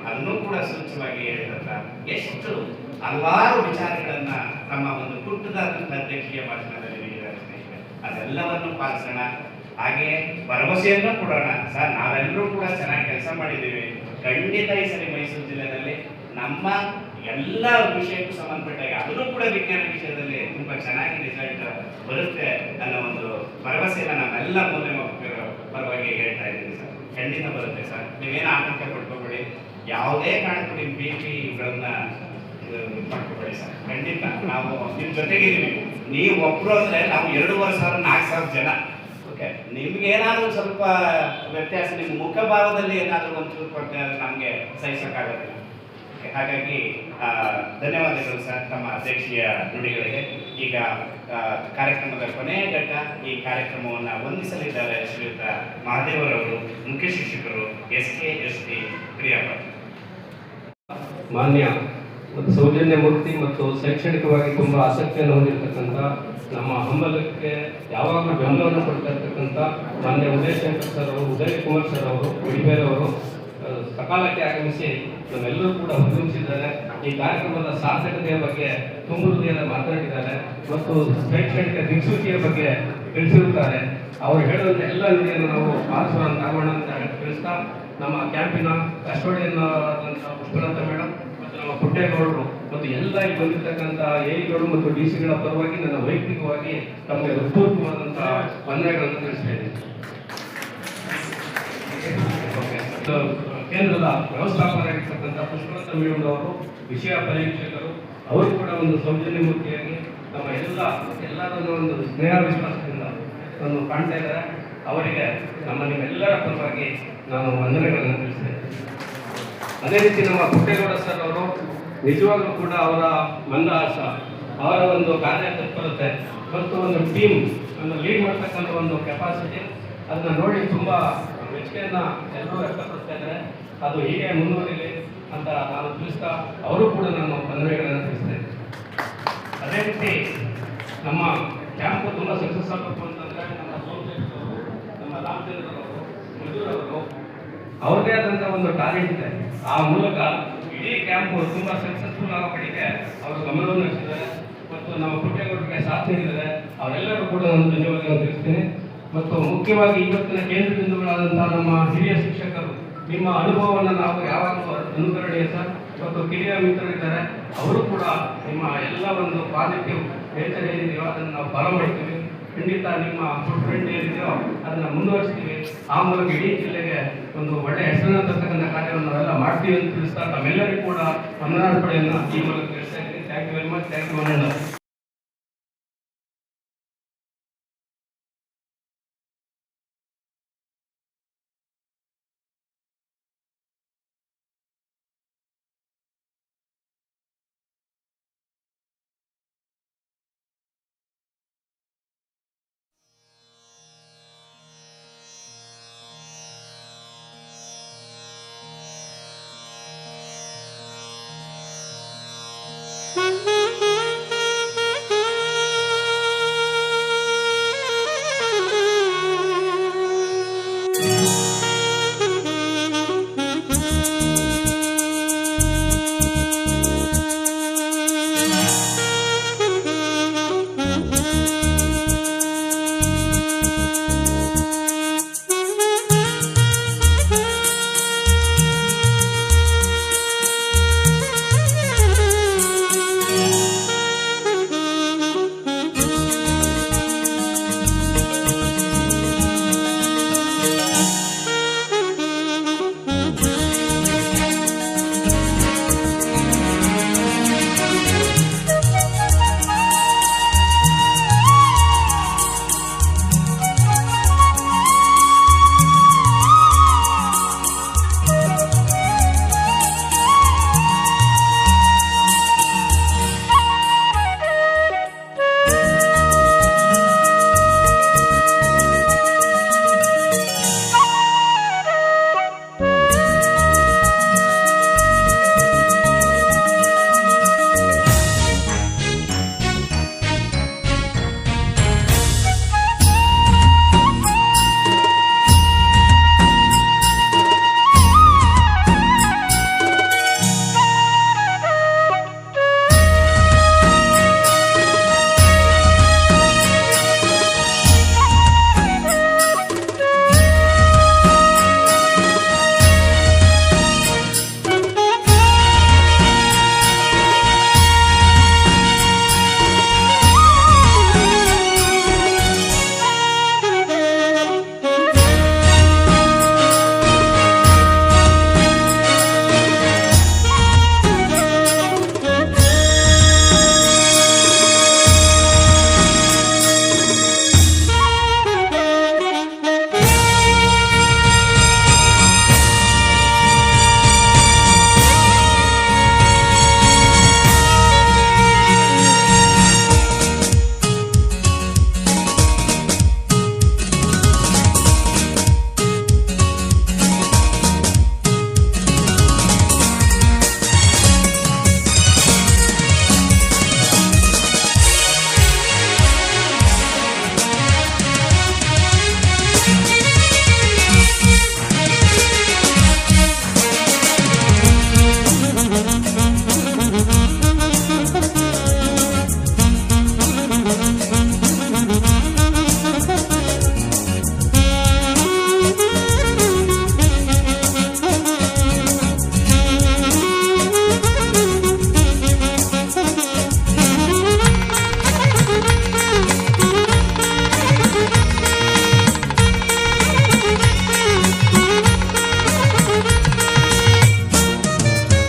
ಅದನ್ನು ಕೂಡ ಸೂಚ್ಯವಾಗಿ ಹೇಳಿದಂತ ಎಷ್ಟು ಹಲವಾರು ವಿಚಾರಗಳನ್ನ ತಮ್ಮ ಒಂದು ಪುಟ್ಟದಾದಂತಹ ಅಧ್ಯಕ್ಷೀಯ ಭಾಷಣದಲ್ಲಿ ನೀಡಿದ್ದಾರೆ ಸ್ನೇಹಿತರೆ. ಅದೆಲ್ಲವನ್ನು ಪಾಲಿಸೋಣ, ಹಾಗೆ ಭರವಸೆಯನ್ನು ಕೊಡೋಣ. ಸರ್, ನಾವೆಲ್ಲರೂ ಕೂಡ ಚೆನ್ನಾಗಿ ಕೆಲಸ ಮಾಡಿದ್ದೀವಿ. ಖಂಡಿತ ಈ ಸರಿ ಮೈಸೂರು ಜಿಲ್ಲೆಯಲ್ಲಿ ನಮ್ಮ ಎಲ್ಲ ವಿಷಯಕ್ಕೂ ಸಂಬಂಧಪಟ್ಟಾಗ ಅದನ್ನು ಕೂಡ ವಿಜ್ಞಾನ ವಿಷಯದಲ್ಲಿ ತುಂಬಾ ಚೆನ್ನಾಗಿ ರಿಸಲ್ಟ್ ಬರುತ್ತೆ ಅನ್ನೋ ಒಂದು ಭರವಸೆಯನ್ನು ನಮ್ಮೆಲ್ಲ ಮೌಲ್ಯಮಾಪಕರ ಪರವಾಗಿ ಹೇಳ್ತಾ ಇದ್ದೀನಿ ಸರ್. ಖಂಡಿತ ಬರುತ್ತೆ ಸರ್, ನೀವೇನು ಆತಂಕ ಪಡ್ಕೋಬೇಡಿ. ಯಾವುದೇ ಕಾರಣಕ್ಕೂ ನಿಮ್ಮ BP ಇವುಗಳನ್ನ ಪಡ್ಕೋಬೇಡಿ ಸರ್. ಖಂಡಿತ ನಾವು ನಿಮ್ಮ ಜೊತೆಗಿದ್ದೀವಿ. ನೀವು ಒಬ್ಬರು ಅಂದ್ರೆ ನಾವು 2,500 4,000 ಜನ ಓಕೆ, ನಿಮ್ಗೆ ಏನಾದರೂ ಸ್ವಲ್ಪ ವ್ಯತ್ಯಾಸ ನಿಮ್ಮ ಮುಖಭಾವದಲ್ಲಿ ಏನಾದರೂ ಒಂಚೂರು ಕೊಟ್ಟರೆ ನಮಗೆ ಸಹಿಸೋಕ್ಕಾಗೋದಿಲ್ಲ. ಓಕೆ, ಹಾಗಾಗಿ ಧನ್ಯವಾದಗಳು ಸರ್ ತಮ್ಮ ಅಧ್ಯಕ್ಷೀಯ ನುಡಿಗಳಿಗೆ. ಈಗ ಕಾರ್ಯಕ್ರಮದ ಕೊನೆಯ ಘಟ್ಟ, ಈ ಕಾರ್ಯಕ್ರಮವನ್ನು ವಂದಿಸಲಿದ್ದಾರೆ ಶ್ರೀಯುತ ಮಹಾದೇವರವರು, ಮುಖ್ಯ ಶಿಕ್ಷಕರು SKST ಕ್ರಿಯಾಪದ. ಮಾನ್ಯ ಮತ್ತು ಸೌಜನ್ಯ ಮೂರ್ತಿ ಮತ್ತು ಶೈಕ್ಷಣಿಕವಾಗಿ ತುಂಬ ಆಸಕ್ತಿಯನ್ನು ಹೊಂದಿರತಕ್ಕಂಥ ನಮ್ಮ ಹಂಬಲಕ್ಕೆ ಯಾವಾಗಲೂ ಬೆಂಬಲವನ್ನು ಕೊಡ್ತಾ ಇರ್ತಕ್ಕಂಥ ಮಾನ್ಯ ಉದಯಶಂಕರ್ ಸರ್ ಅವರು, ಉದಯ್ ಕುಮಾರ್ ಸರ್ ಅವರು, ವಡಿಬೇರವರು ಸಕಾಲಕ್ಕೆ ಆಗಮಿಸಿ ನಮ್ಮೆಲ್ಲರೂ ಕೂಡ ಉದ್ಯಮಿಸಿದ್ದಾರೆ. ಈ ಕಾರ್ಯಕ್ರಮದ ಸಾರ್ಥಕತೆಯ ಬಗ್ಗೆ ತುಂಬ ಹೃದಯದ ಮಾತನಾಡಿದ್ದಾರೆ ಮತ್ತು ಶೈಕ್ಷಣಿಕ ದಿಕ್ಸೂಚಿಯ ಬಗ್ಗೆ ತಿಳಿಸಿರುತ್ತಾರೆ. ಅವರು ಹೇಳುವಂಥ ಎಲ್ಲ ನುಡಿಯನ್ನು ನಾವು ಪಾಲಿಸುವಂತ ಆಗೋಣ ಅಂತ ತಿಳಿಸ್ತಾ, ನಮ್ಮ ಕ್ಯಾಂಪಿನ ಕಸ್ಟೋಡಿಯನ್ ಆದಂಥ ಪುಷ್ಪಲತಾ ಮೇಡಮ್ ಮತ್ತು ನಮ್ಮ ಪುಟ್ಟೇಗೌಡರು ಮತ್ತು ಎಲ್ಲ ಇಲ್ಲಿ ಬಂದಿರತಕ್ಕಂಥ ಎಗಳು ಮತ್ತು DC ಗಳ ಪರವಾಗಿ ನನ್ನ ವೈಯಕ್ತಿಕವಾಗಿ ತಮಗೆ ಹೃತ್ಪೂರ್ವಕವಾದಂಥ ವಂದನೆಗಳನ್ನು ತಿಳಿಸ್ತಾ ಇದ್ದೀನಿ. ಕೇಂದ್ರದ ವ್ಯವಸ್ಥಾಪಕರಾಗಿರ್ತಕ್ಕಂಥ ಪುಷ್ಪಲತಾ ಮೇಡಮ್ ಅವರು, ವಿಷಯ ಪರೀಕ್ಷಕರು, ಅವರು ಕೂಡ ಒಂದು ಸೌಜನ್ಯ ಮೂರ್ತಿಯಾಗಿ ನಮ್ಮ ಎಲ್ಲರನ್ನು ಒಂದು ಸ್ನೇಹ ವಿಶ್ವಾಸದಿಂದ ನಾನು ಕಾಣ್ತಾ ಇದ್ದಾರೆ. ಅವರಿಗೆ ನಿಮ್ಮೆಲ್ಲರ ಪರವಾಗಿ ನಾನು ವಂದನೆಗಳನ್ನು ತಿಳಿಸ್ತೇನೆ. ಅದೇ ರೀತಿ ನಮ್ಮ ಪುಟ್ಟೇಗೌಡ ಸರ್ ಅವರು ನಿಜವಾಗ್ಲೂ ಕೂಡ ಅವರ ಮಂದಹಾಸ, ಅವರ ಒಂದು ಕಾರ್ಯ ತತ್ಪರತೆ ಮತ್ತು ಒಂದು ಟೀಮ್ ಅನ್ನು ಲೀಡ್ ಮಾಡ್ತಕ್ಕಂಥ ಒಂದು ಕೆಪಾಸಿಟಿ, ಅದನ್ನ ನೋಡಿ ತುಂಬ ಮೆಚ್ಚುಗೆಯನ್ನು ಎಲ್ಲರೂ ವ್ಯಕ್ತಪಡಿಸ್ತಾ ಇದ್ದಾರೆ. ಅದು ಹೀಗೆ ಮುಂದುವರಿಲಿ ಅಂತ ನಾನು ತಿಳಿಸ್ತಾ ಅವರು ಕೂಡ ನಾನು ವಂದನೆಗಳನ್ನು ತಿಳಿಸ್ತೇನೆ. ಅದೇ ರೀತಿ ನಮ್ಮ ಕ್ಯಾಂಪು ತುಂಬ ಸಕ್ಸಸ್ ಆಗಬೇಕು ಅಂತಂದರೆ ನಮ್ಮ ಸೋಮಶೇಖರ್, ನಮ್ಮ ರಾಮಚಂದ್ರರವರು, ಮಧುರವರು ಅವ್ರದೇ ಆದಂಥ ಒಂದು ಟಾಲೆಂಟ್ ಇದೆ. ಆ ಮೂಲಕ ಇಡೀ ಕ್ಯಾಂಪು ತುಂಬ ಸಕ್ಸಸ್ಫುಲ್ ಆಗೋ ಕಡೆಗೆ ಅವರು ಗಮನವನ್ನು ಹರಿಸಿದ್ದಾರೆ ಮತ್ತು ನಮ್ಮ ಪುಟ್ಟೇಗೌಡರಿಗೆ ಸಾಥ್ ನೀಡಿದ್ದಾರೆ. ಅವರೆಲ್ಲರೂ ಕೂಡ ನಾನು ಧನ್ಯವಾದಗಳನ್ನು ತಿಳಿಸ್ತೀನಿ. ಮತ್ತು ಮುಖ್ಯವಾಗಿ ಇವತ್ತಿನ ಕೇಂದ್ರ ಬಿಂದುಗಳಾದಂಥ ನಮ್ಮ ಹಿರಿಯ ಶಿಕ್ಷಕರು, ನಿಮ್ಮ ಅನುಭವವನ್ನು ನಾವು ಯಾವಾಗಲೂ ಅನುಕರಣೀಯ ಸರ್ ಮತ್ತು ಕಿರಿಯ ಮಿತ್ರರಿದ್ದಾರೆ, ಅವರು ಕೂಡ ನಿಮ್ಮ ಎಲ್ಲ ಒಂದು ಪಾಸಿಟಿವ್ ನೇಚರ್ ಏನಿದೆಯೋ ಅದನ್ನು ನಾವು ಫಾಲೋ ಮಾಡ್ತೀವಿ. ಖಂಡಿತ ನಿಮ್ಮ ಫುಡ್ ಫ್ರೆಂಡ್ ಏನಿದೆಯೋ ಅದನ್ನು ಮುಂದುವರಿಸ್ತೀವಿ. ಆ ಮೂಲಕ ಇಡೀ ಜಿಲ್ಲೆಗೆ ಒಂದು ಒಳ್ಳೆಯ ಹೆಸರನ್ನು ತರ್ತಕ್ಕಂಥ ಕಾರ್ಯವನ್ನು ನಾವೆಲ್ಲ ಮಾಡ್ತೀವಿ ಅಂತ ತಿಳಿಸ್ತಾ ತಮ್ಮೆಲ್ಲರಿಗೂ ಕೂಡ ವಂದನಾರ್ಪಣೆಯನ್ನು ಈ ಮೂಲಕ ತಿಳಿಸ್ತಾ ಇದ್ದೀನಿ. Thank you very much. Thank you.